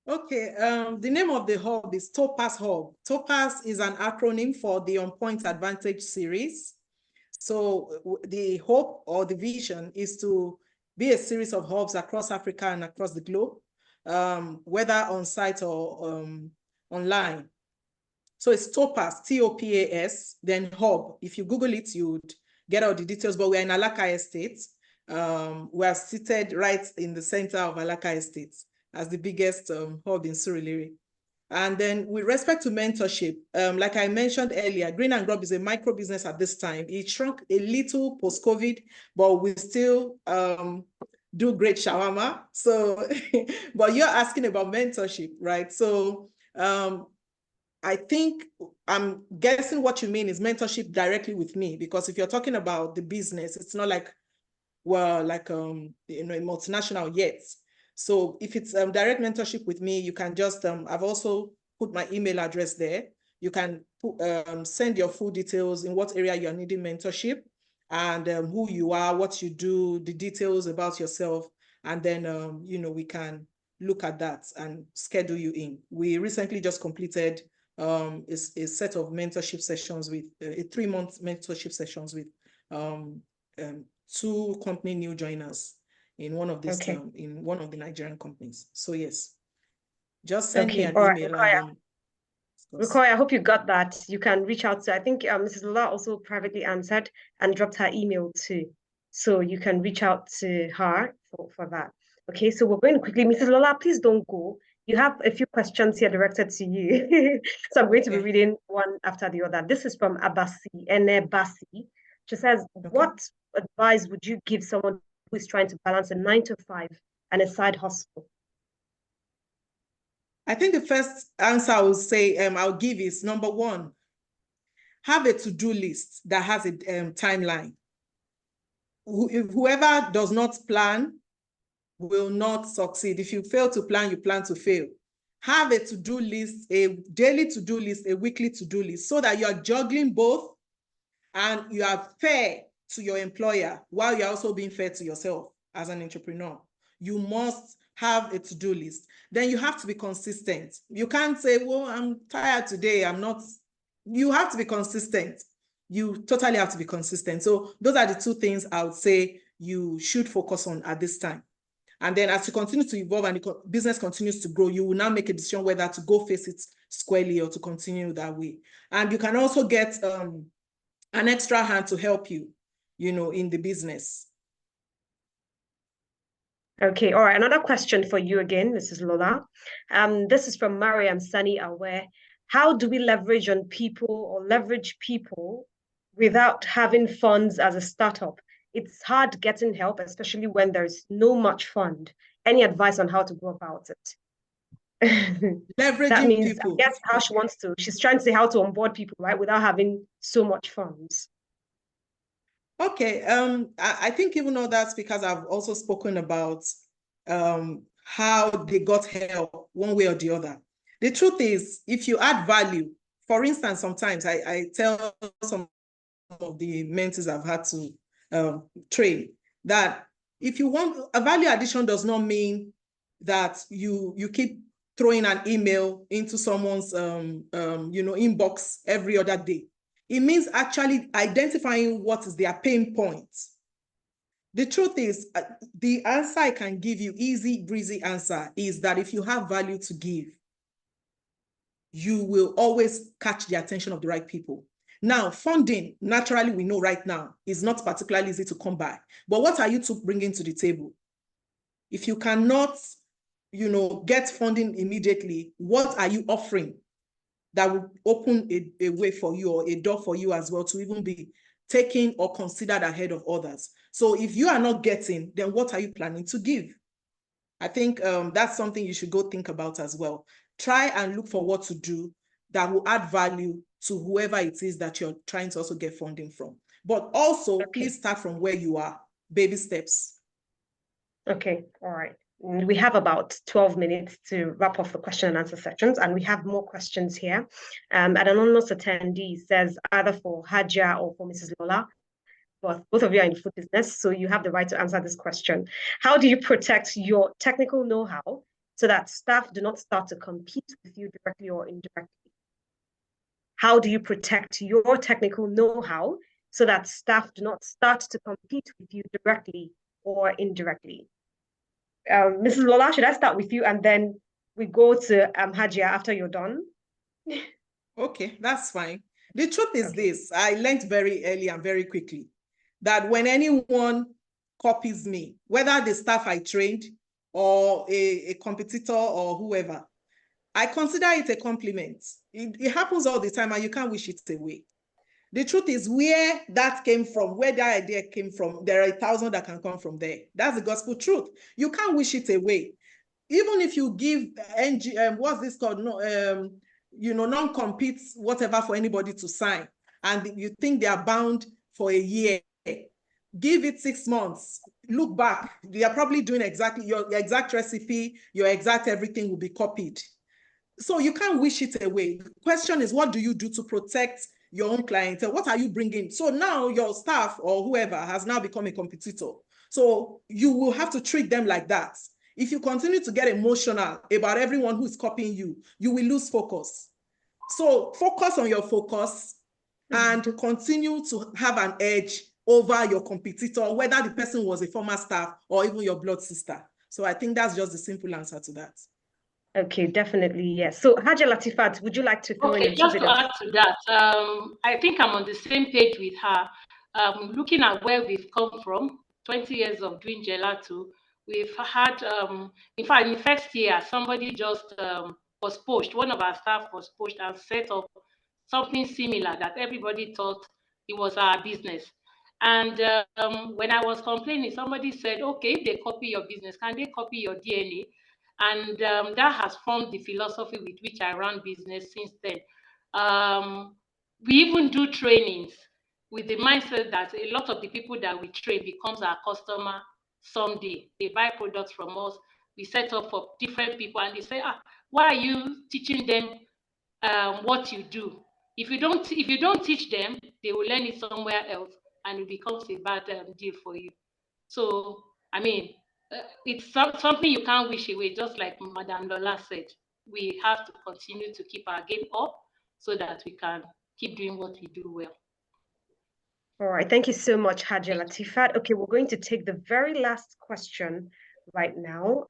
Okay, the name of the hub is Topaz Hub. Topaz is an acronym for the On Point Advantage series. So the hope or the vision is to be a series of hubs across Africa and across the globe, whether on site or online. So it's Topaz, T-O-P-A-S, then hub. If you Google it, you would get all the details, but we're in Alaka Estate. We are seated right in the center of Alaka Estate as the biggest hub in Surulere. And then with respect to mentorship, like I mentioned earlier, Green and Grub is a micro business at this time. It shrunk a little post-COVID, but we still do great shawarma. So, but you're asking about mentorship, right? So I think I'm guessing what you mean is mentorship directly with me, because if you're talking about the business, it's not like, well, like, you know, a multinational yet. So if it's direct mentorship with me, you can just, I've also put my email address there. You can put, send your full details in what area you're needing mentorship and who you are, what you do, the details about yourself. And then, you know, we can look at that and schedule you in. We recently just completed a set of mentorship sessions with, a 3-month mentorship sessions with 2 company new joiners in one of these in one of the Nigerian companies. So yes, just send me an email. Rukoya, I hope you got that. You can reach out to, I think Mrs. Lola also privately answered and dropped her email too. So you can reach out to her for that. Okay, so we're going quickly. Mrs. Lola, please don't go. You have a few questions here directed to you. So I'm going to be reading one after the other. This is from Abasi, Ene Basi. She says, what advice would you give someone who is trying to balance a 9-to-5 and a side hustle? I think the first answer I will say, I'll give is number 1, have a to-do list that has a timeline. Whoever does not plan will not succeed. If you fail to plan, you plan to fail. Have a to-do list, a daily to-do list, a weekly to-do list, so that you're juggling both and you are fair to your employer while you're also being fair to yourself as an entrepreneur. You must have a to-do list. Then you have to be consistent. You can't say, well, I'm tired today, I'm not. You have to be consistent. You totally have to be consistent. So those are the 2 things I would say you should focus on at this time. And then as you continue to evolve and the business continues to grow, you will now make a decision whether to go face it squarely or to continue that way. And you can also get an extra hand to help you, you know, in the business. Okay, all right. Another question for you again, Mrs. Lola. This is from Mariam Sani Aware. How do we leverage people without having funds as a startup? It's hard getting help, especially when there's no much fund. Any advice on how to go about it? Leveraging that means, people. I guess how she wants to. She's trying to say how to onboard people, right, without having so much funds. Okay, I think even other speakers have also spoken about how they got help one way or the other. The truth is, if you add value, for instance, sometimes I tell some of the mentors I've had to train that if you want a value addition does not mean that you keep throwing an email into someone's you know, inbox every other day. It means actually identifying what is their pain points The truth is, the answer I can give you, easy, breezy answer, is that if you have value to give, you will always catch the attention of the right people. Now, funding, naturally, we know right now, is not particularly easy to come by. But what are you two bringing to the table? If you cannot, get funding immediately, what are you offering that will open a way for you, or a door for you as well, to even be taken or considered ahead of others? So if you are not getting, then what are you planning to give? I think that's something you should go think about as well. Try and look for what to do that will add value to whoever it is that you're trying to also get funding from. But also, please start from where you are, baby steps. Okay, all right. We have about 12 minutes to wrap off the question and answer sections, and we have more questions here. An anonymous attendee says, either for Haja or for Mrs. Lola, but both of you are in the food business, so you have the right to answer this question. How do you protect your technical know-how so that staff do not start to compete with you directly or indirectly? How do you protect your technical know-how so that staff do not start to compete with you directly or indirectly? Mrs. Lola, should I start with you and then we go to Hajia after you're done? Okay, that's fine. The truth is this, I learned very early and very quickly that when anyone copies me, whether the staff I trained or a competitor or whoever, I consider it a compliment. It happens all the time and you can't wish it away. The truth is, where that came from, where that idea came from, there are 1,000 that can come from there. That's the gospel truth. You can't wish it away. Even if you give what's this called? Non-compete, whatever, for anybody to sign, and you think they are bound for a year, give it 6 months. Look back, they are probably doing exactly your exact recipe, your exact everything will be copied. So you can't wish it away. The question is, what do you do to protect your own clientele? What are you bringing? So now your staff or whoever has now become a competitor. So you will have to treat them like that. If you continue to get emotional about everyone who's copying you, you will lose focus. So focus on your focus and continue to have an edge over your competitor, whether the person was a former staff or even your blood sister. So I think that's just the simple answer to that. Okay, definitely, yes. So Haja Latifat, would you like to throw in a just bit to add to that, I think I'm on the same page with her. Looking at where we've come from, 20 years of doing gelato, we've had, in fact, in the first year, somebody just was poached. One of our staff was poached and set up something similar that everybody thought it was our business. And when I was complaining, somebody said, okay, if they copy your business, can they copy your DNA? And that has formed the philosophy with which I run business since then. We even do trainings with the mindset that a lot of the people that we train becomes our customer someday. They buy products from us. We set up for different people and they say, why are you teaching them what you do? If you don't teach them, they will learn it somewhere else and it becomes a bad deal for you. So, I mean, it's something you can't wish away, just like Madame Lola said. We have to continue to keep our game up so that we can keep doing what we do well. All right, thank you so much, Haja Latifat. Okay, we're going to take the very last question right now,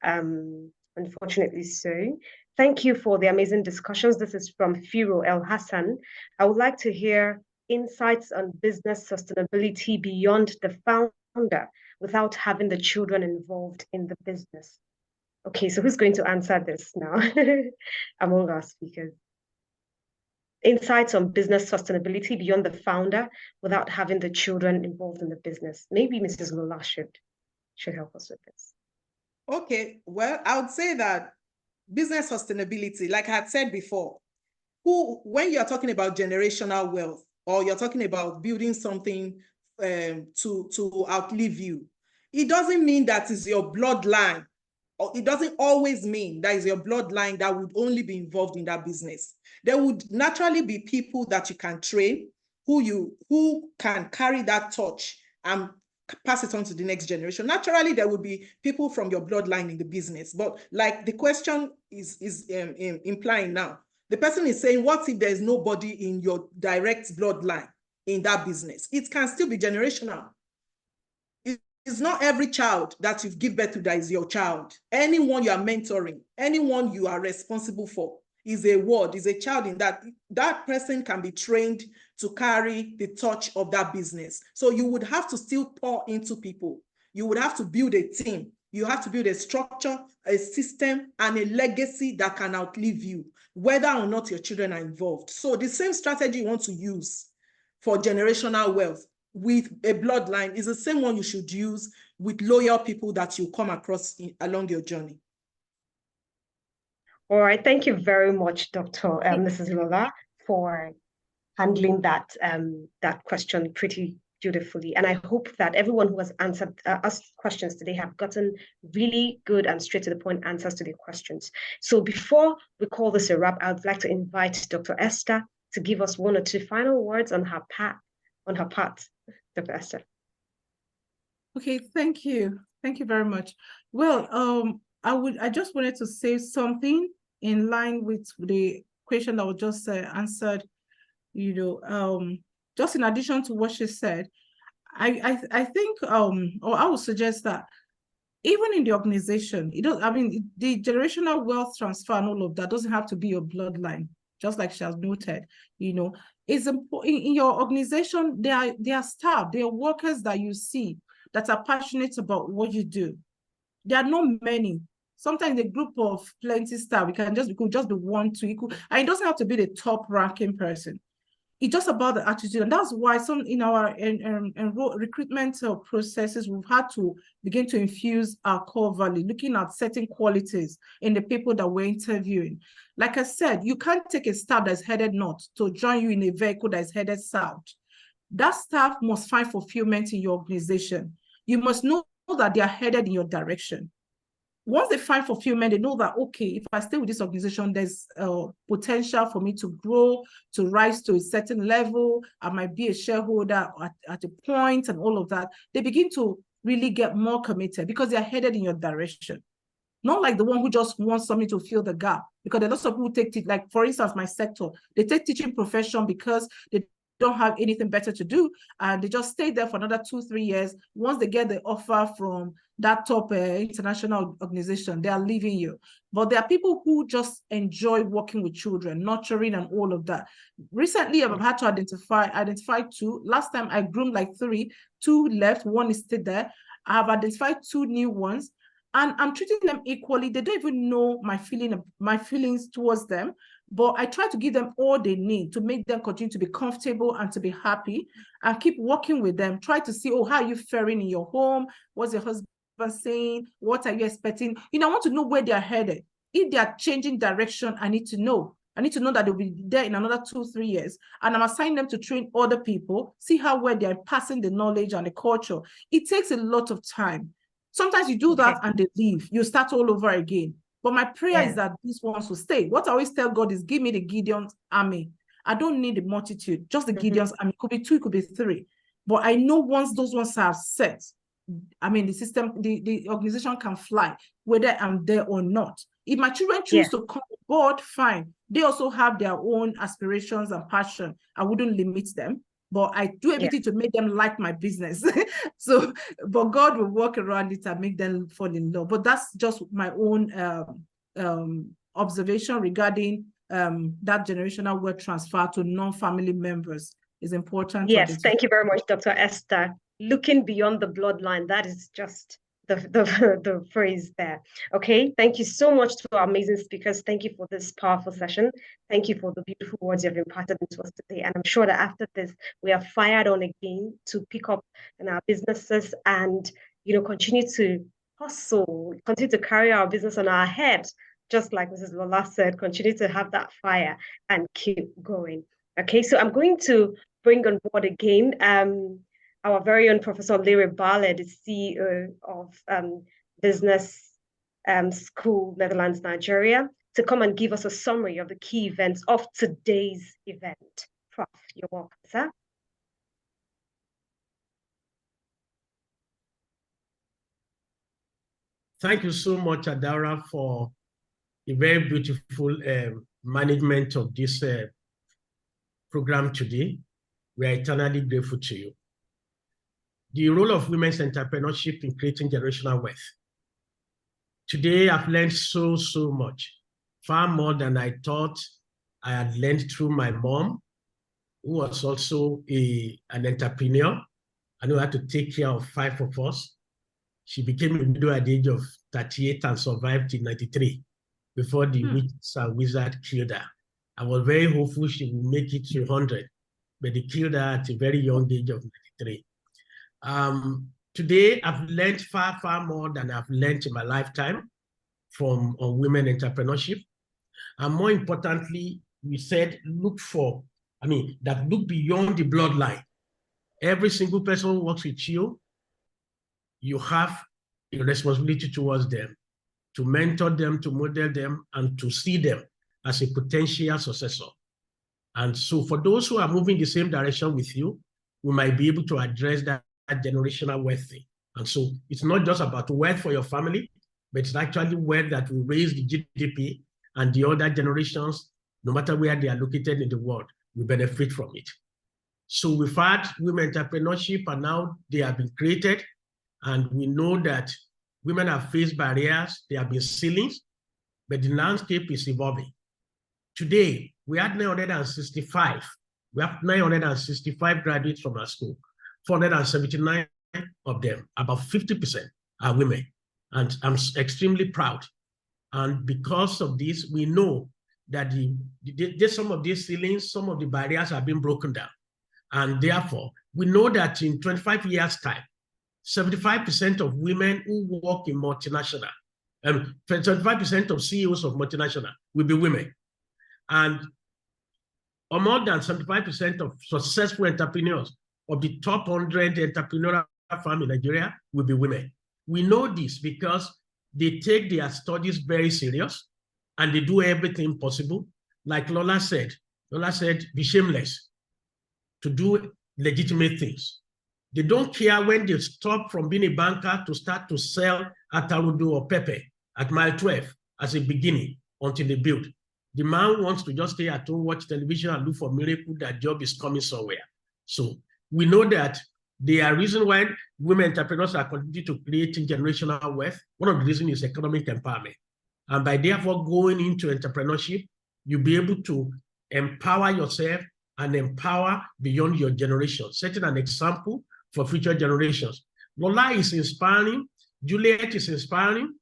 unfortunately so. Thank you for the amazing discussions. This is from Firo El Hassan. I would like to hear insights on business sustainability beyond the founder without having the children involved in the business. Okay, so who's going to answer this now among our speakers? Insights on business sustainability beyond the founder without having the children involved in the business. Maybe Mrs. Lola should help us with this. Okay, well, I would say that business sustainability, like I had said before, when you're talking about generational wealth or you're talking about building something to outlive you, it doesn't mean that is your bloodline, or it doesn't always mean that is your bloodline that would only be involved in that business. There would naturally be people that you can train who can carry that torch and pass it on to the next generation. Naturally, there would be people from your bloodline in the business, but like the question is implying now, the person is saying, what if there's nobody in your direct bloodline in that business? It can still be generational. it's not every child that you've given birth to that is your child. Anyone you are mentoring, anyone you are responsible for is a ward, is a child in that person can be trained to carry the torch of that business. So you would have to still pour into people. You would have to build a team. You have to build a structure, a system, and a legacy that can outlive you, whether or not your children are involved. So the same strategy you want to use for generational wealth with a bloodline is the same one you should use with loyal people that you come across along your journey. All right, thank you very much, Dr. Mrs. Lola, for handling that that question pretty beautifully. And I hope that everyone who has answered asked questions today have gotten really good and straight to the point answers to their questions. So before we call this a wrap, I'd like to invite Dr. Esther to give us one or two final words on her part. Dr. Esther. Okay, thank you. Thank you very much. Well, I just wanted to say something in line with the question that was just answered, just in addition to what she said. I think, or I would suggest that even in the organization, the generational wealth transfer and all of that doesn't have to be your bloodline, just like she has noted, It's important in your organization. There are staff, there are workers that you see that are passionate about what you do. There are not many. Sometimes a group of plenty staff, we could just be 1, 2 equal, and it doesn't have to be the top ranking person. It's just about the attitude, and that's why some in our recruitment processes, we've had to begin to infuse our core value, looking at certain qualities in the people that we're interviewing. Like I said, you can't take a staff that's headed north to join you in a vehicle that is headed south. That staff must find fulfillment in your organization. You must know that they are headed in your direction. Once they find fulfillment, they know that, okay, if I stay with this organization, there's potential for me to grow, to rise to a certain level. I might be a shareholder at a point and all of that. They begin to really get more committed because they're headed in your direction. Not like the one who just wants something to fill the gap. Because there are lots of people who take it, like for instance, my sector, they take teaching profession because they don't have anything better to do, and they just stay there for another 2-3 years. Once they get the offer from that top international organization, they are leaving you. But there are people who just enjoy working with children, nurturing and all of that. Recently, I've had to identify 2. Last time I groomed like 3, 2 left, 1 is still there. I have identified 2 new ones, and I'm treating them equally. They don't even know my feelings towards them, but I try to give them all they need to make them continue to be comfortable and to be happy, and keep working with them. Try to see, how are you faring in your home? What's your husband saying? What are you expecting? I want to know where they're headed. If they are changing direction, I need to know. I need to know that they'll be there in another 2-3 years. And I'm assigning them to train other people, see how well they're passing the knowledge and the culture. It takes a lot of time. Sometimes you do that and they leave. You start all over again. But my prayer is that these ones will stay. What I always tell God is, give me the Gideon's army. I don't need the multitude, just the Gideon's army. It could be 2, it could be 3. But I know once those ones are set, the system, the organization can fly, whether I'm there or not. If my children choose to come on board, fine. They also have their own aspirations and passion. I wouldn't limit them. But I do everything to make them like my business. But God will work around it and make them fall in love. But that's just my own observation regarding that generational wealth transfer to non-family members is important. Yes, thank you very much, Dr. Esther. Looking beyond the bloodline, that is just the phrase there. Okay, thank you so much to our amazing speakers. Thank you for this powerful session. Thank you for the beautiful words you've imparted into us today. And I'm sure that after this, we are fired on again to pick up in our businesses and continue to hustle, continue to carry our business on our head, just like Mrs. Lola said, continue to have that fire and keep going. Okay, so I'm going to bring on board again our very own Professor Larry Barlett, the CEO of Business School, Netherlands, Nigeria, to come and give us a summary of the key events of today's event. Prof, you're welcome, sir. Thank you so much, Adara, for a very beautiful management of this program today. We are eternally grateful to you. the role of women's entrepreneurship in creating generational wealth. Today, I've learned so much, far more than I thought I had learned through my mom, who was also an entrepreneur. I know how to take care of 5 of us. She became a widow at the age of 38 and survived till 93 before the witches and wizard killed her. I was very hopeful she would make it to 100, but they killed her at a very young age of 93. Today, I've learned far more than I've learned in my lifetime on women entrepreneurship. And more importantly, we said, look beyond the bloodline. Every single person who works with you, you have a responsibility towards them, to mentor them, to model them, and to see them as a potential successor. And so for those who are moving the same direction with you, we might be able to address that generational wealth thing. And so it's not just about wealth for your family, but it's actually wealth that will raise the GDP, and the other generations, no matter where they are located in the world, will benefit from it. So we've had women entrepreneurship, and now they have been created. And we know that women have faced barriers, there have been ceilings, but the landscape is evolving. Today, we have 965. We have 965 graduates from our school. 479 of them, about 50%, are women. And I'm extremely proud. And because of this, we know that some of these ceilings, some of the barriers have been broken down. And therefore, we know that in 25 years' time, 75% of women who work in multinational, 75% of CEOs of multinational will be women. And more than 75% of successful entrepreneurs of the top 100 entrepreneurial firms in Nigeria will be women. We know this because they take their studies very serious and they do everything possible. Like Lola said, be shameless to do legitimate things. They don't care when they stop from being a banker to start to sell atarudo or pepe at mile 12 as a beginning until they build. The man wants to just stay at home, watch television, and look for miracle that job is coming somewhere. So we know that there are reasons why women entrepreneurs are continuing to create generational wealth. One of the reasons is economic empowerment. And by therefore going into entrepreneurship, you'll be able to empower yourself and empower beyond your generation, setting an example for future generations. Lola is inspiring, Juliet is inspiring,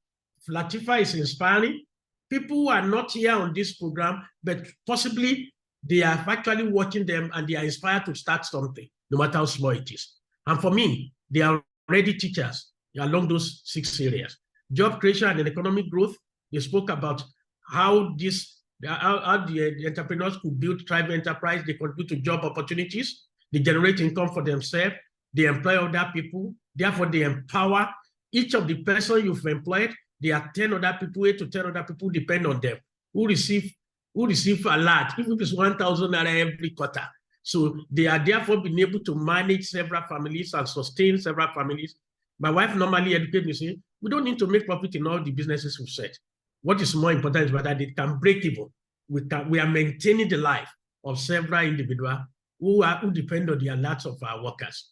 Latifa is inspiring. People who are not here on this program, but possibly they are actually watching them and they are inspired to start something, no matter how small it is. And for me, they are already teachers along those 6 areas. Job creation and economic growth, they spoke about how the entrepreneurs could build thriving enterprise, they contribute to job opportunities, they generate income for themselves, they employ other people, therefore they empower each of the person you've employed. There are 10 other people, 8 to 10 other people depend on them who receive a lot, even if it's 1,000 every quarter. So they are therefore being able to manage several families and sustain several families. My wife normally educates me, saying, we don't need to make profit in all the businesses we've set. What is more important is whether they can break even. We are maintaining the life of several individuals who depend on the alerts of our workers.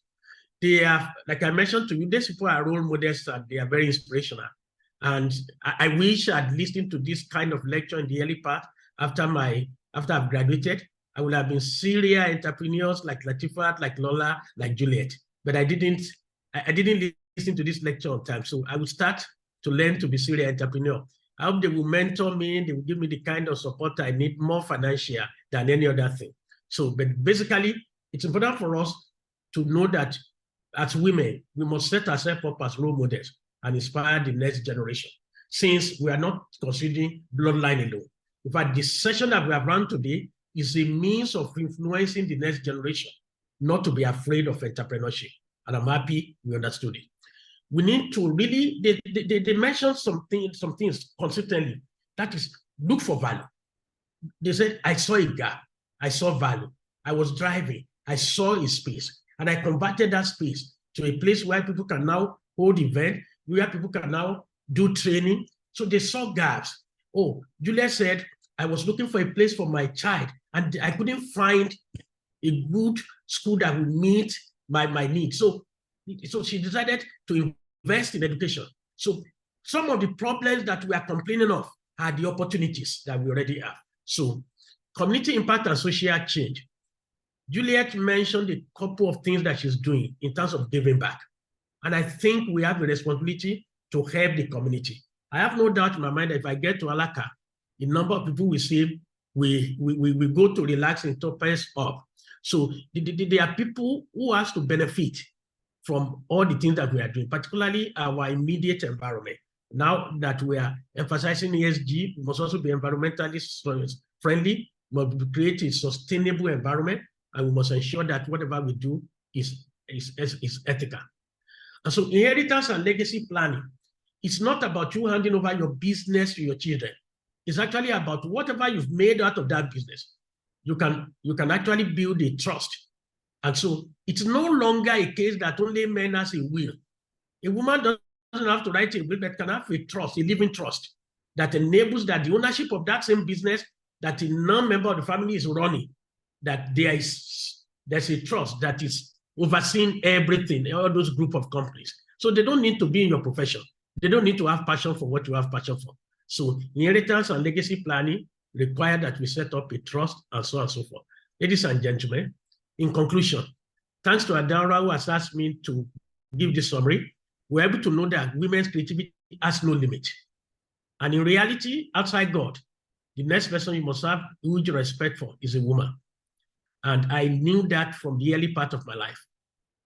They are, like I mentioned to you, these people are role models and they are very inspirational. And I wish I'd listened to this kind of lecture in the early part after I've graduated. I would have been serial entrepreneurs like Latifa, like Lola, like Juliet. But I didn't listen to this lecture on time. So I will start to learn to be serial entrepreneur. I hope they will mentor me, they will give me the kind of support I need, more financial than any other thing. So, but basically, it's important for us to know that as women, we must set ourselves up as role models and inspire the next generation, since we are not considering bloodline alone. In fact, the session that we have run today is a means of influencing the next generation, not to be afraid of entrepreneurship. And I'm happy we understood it. We need to really, they mentioned some things consistently. That is, look for value. They said, I saw a gap, I saw value. I was driving, I saw a space, and I converted that space to a place where people can now hold events, where people can now do training. So they saw gaps. Oh, Julia said, I was looking for a place for my child, and I couldn't find a good school that would meet my needs. So So she decided to invest in education. So some of the problems that we are complaining of are the opportunities that we already have. So community impact and social change. Juliet mentioned a couple of things that she's doing in terms of giving back. And I think we have a responsibility to help the community. I have no doubt in my mind that if I get to Alaka, the number of people we see, we go to relax in Topaz up. So there are people who have to benefit from all the things that we are doing, particularly our immediate environment. Now that we are emphasizing ESG, we must also be environmentally friendly, we must create a sustainable environment, and we must ensure that whatever we do is ethical. And so inheritance and legacy planning, it's not about you handing over your business to your children. It's actually about whatever you've made out of that business. You can actually build a trust. And so it's no longer a case that only men has a will. A woman doesn't have to write a will, but can have a trust, a living trust that enables that the ownership of that same business that a non-member of the family is running, that there's a trust that is overseeing everything, all those group of companies. So they don't need to be in your profession. They don't need to have passion for what you have passion for. So inheritance and legacy planning require that we set up a trust and so on and so forth. Ladies and gentlemen, in conclusion, thanks to Adara who has asked me to give this summary, we're able to know that women's creativity has no limit. And in reality, outside God, the next person you must have huge respect for is a woman. And I knew that from the early part of my life.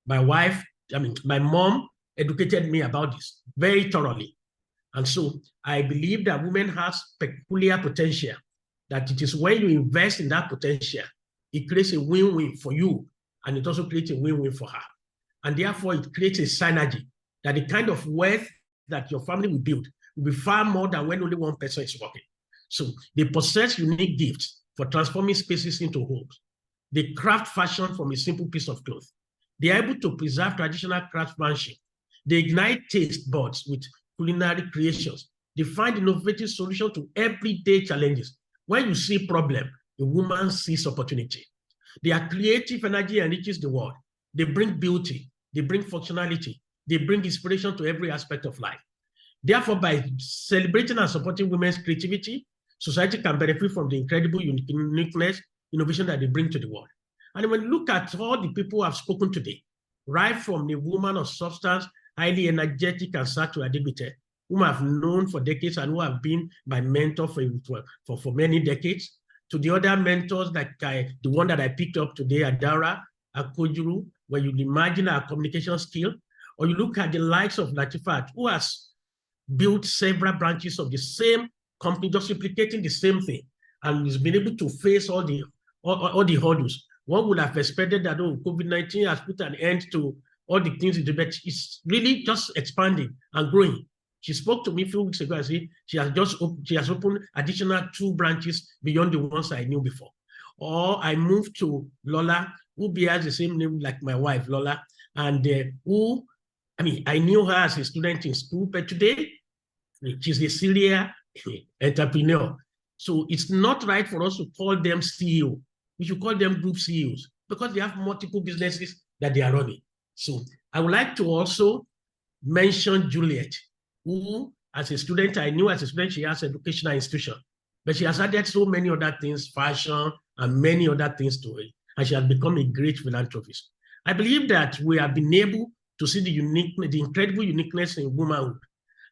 My mom educated me about this very thoroughly. And so I believe that women has peculiar potential, that it is when you invest in that potential, it creates a win-win for you, and it also creates a win-win for her. And therefore, it creates a synergy that the kind of wealth that your family will build will be far more than when only one person is working. So they possess unique gifts for transforming spaces into homes. They craft fashion from a simple piece of cloth. They are able to preserve traditional craftsmanship. They ignite taste buds with culinary creations. They find innovative solutions to everyday challenges. When you see problem, a woman sees opportunity. Their creative energy enriches the world. They bring beauty. They bring functionality. They bring inspiration to every aspect of life. Therefore, by celebrating and supporting women's creativity, society can benefit from the incredible uniqueness, innovation that they bring to the world. And when you look at all the people who have spoken today, right from the woman of substance, highly energetic and sad to Adibite, whom I've known for decades and who have been my mentor for many decades, to the other mentors like the one that I picked up today, Adara, Akojuru, where you imagine our communication skill, or you look at the likes of Latifat, who has built several branches of the same company, just replicating the same thing, and has been able to face all the hurdles. One would have expected that, COVID-19 has put an end to all the things in the but it's really just expanding and growing. She spoke to me a few weeks ago and said she has opened additional 2 branches beyond the ones I knew before. Or I moved to Lola, who bears the same name like my wife, Lola, and I knew her as a student in school, but today she's a serial entrepreneur. So it's not right for us to call them CEO. We should call them group CEOs because they have multiple businesses that they are running. So I would like to also mention Juliet, who as a student, I knew as a student, she has an educational institution, but she has added so many other things, fashion and many other things to it. And she has become a great philanthropist. I believe that we have been able to see the incredible uniqueness in womanhood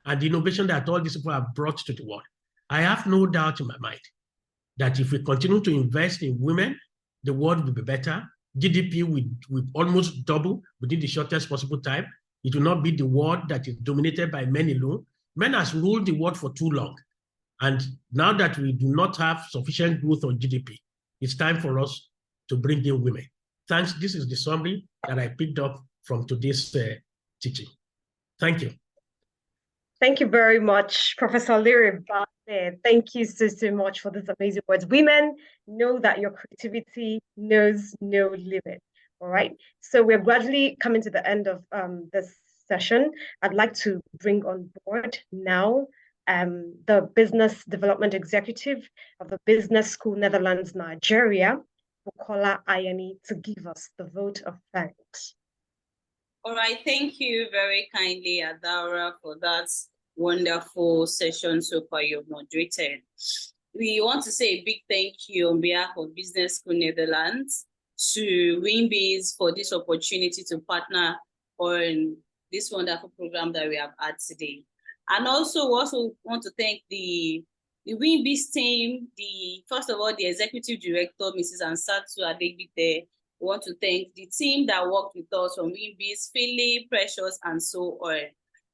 and the innovation that all these people have brought to the world. I have no doubt in my mind that if we continue to invest in women, the world will be better. GDP will almost double within the shortest possible time. It will not be the world that is dominated by men alone. Men has ruled the world for too long. And now that we do not have sufficient growth on GDP, it's time for us to bring in women. Thanks. This is the summary that I picked up from today's teaching. Thank you. Thank you very much, Professor Liri. Thank you so much for these amazing words. Women, know that your creativity knows no limit. All right. So we're gradually coming to the end of this session. I'd like to bring on board now the Business Development Executive of the Business School Netherlands, Nigeria, Bukola Ayeni, to give us the vote of thanks. All right, thank you very kindly, Adaura, for that wonderful session so far you've moderated. We want to say a big thank you on behalf of Business School Netherlands to WIMBIZ for this opportunity to partner on this wonderful program that we have had today. And also want to thank the WIMBIZ team, first of all, the Executive Director, Mrs. Ansatu Adegbite. We want to thank the team that worked with us from WIMBIZ, Philly, Precious, and so on.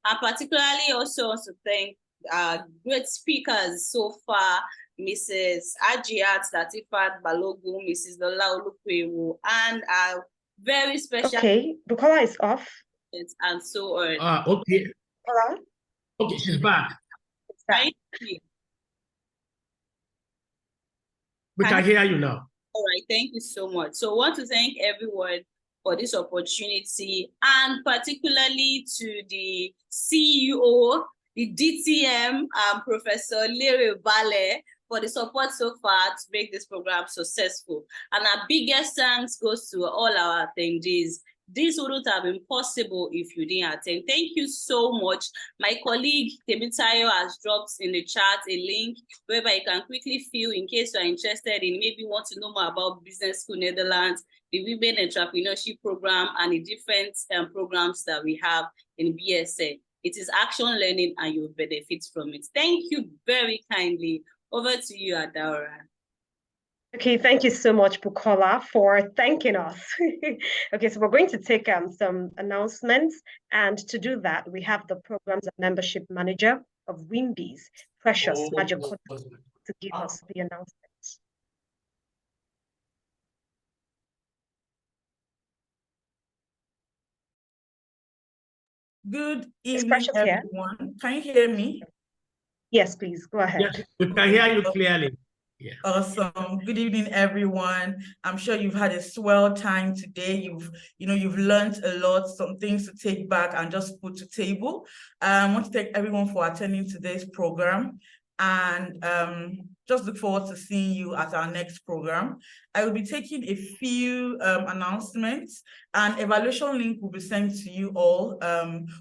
And particularly also want to thank great speakers so far, Mrs. Ajiat Latifat Balogun, Mrs. Lola Olukwewu, and our very special— Okay, Bukola is off. And so on. Okay. Bukola? Okay, she's back. Thank you. We can hear you now. All right, thank you so much. So I want to thank everyone for this opportunity, and particularly to the CEO, the DTM, Professor Lere Bale, for the support so far to make this program successful. And our biggest thanks goes to all our attendees. This wouldn't have been possible if you didn't attend. Thank you so much. My colleague Temitayo has dropped in the chat a link whereby you can quickly fill in case you are interested in, maybe want to know more about Business School Netherlands, the Women Entrepreneurship Program, and the different programs that we have in BSA. It is action learning and you'll benefit from it. Thank you very kindly. Over to you, Adaura. Okay, thank you so much, Bukola, for thanking us. Okay, so we're going to take some announcements, and to do that, we have the Programs and Membership Manager of WIMBIZ, Precious Majoko, to give us the announcements. Good evening, everyone. Here? Can you hear me? Yes, please, go ahead. Yes, we can hear you clearly. Yeah. Awesome. Good evening, everyone. I'm sure you've had a swell time today. You've learned a lot, some things to take back and just put to table. I want to thank everyone for attending today's program, and just look forward to seeing you at our next program. I will be taking a few announcements, and evaluation link will be sent to you all.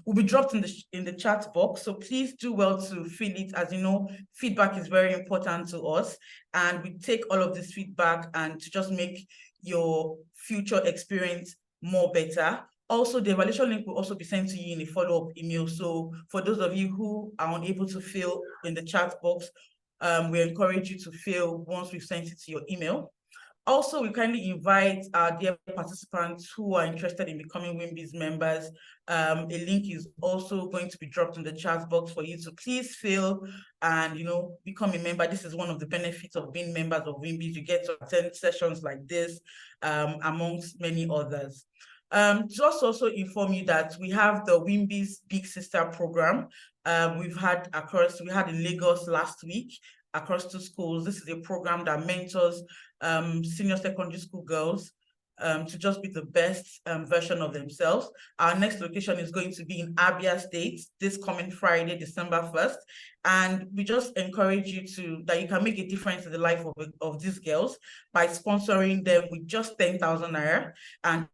Will be dropped in the chat box, so please do well to fill it. As you know, feedback is very important to us, and we take all of this feedback and to just make your future experience more better. Also, the evaluation link will also be sent to you in a follow-up email. So for those of you who are unable to fill in the chat box, we encourage you to fill once we've sent it to your email. Also, we kindly invite our dear participants who are interested in becoming WIMBIZ members. A link is also going to be dropped in the chat box for you to please fill and become a member. This is one of the benefits of being members of WIMBIZ. You get to attend sessions like this, amongst many others. Just also inform you that we have the WIMBIZ Big Sister program. We had in Lagos last week across 2 schools. This is a program that mentors senior secondary school girls to just be the best version of themselves. Our next location is going to be in Abia State this coming Friday, December 1st. And we just encourage you that you can make a difference in the life of these girls by sponsoring them with just 10,000 naira. And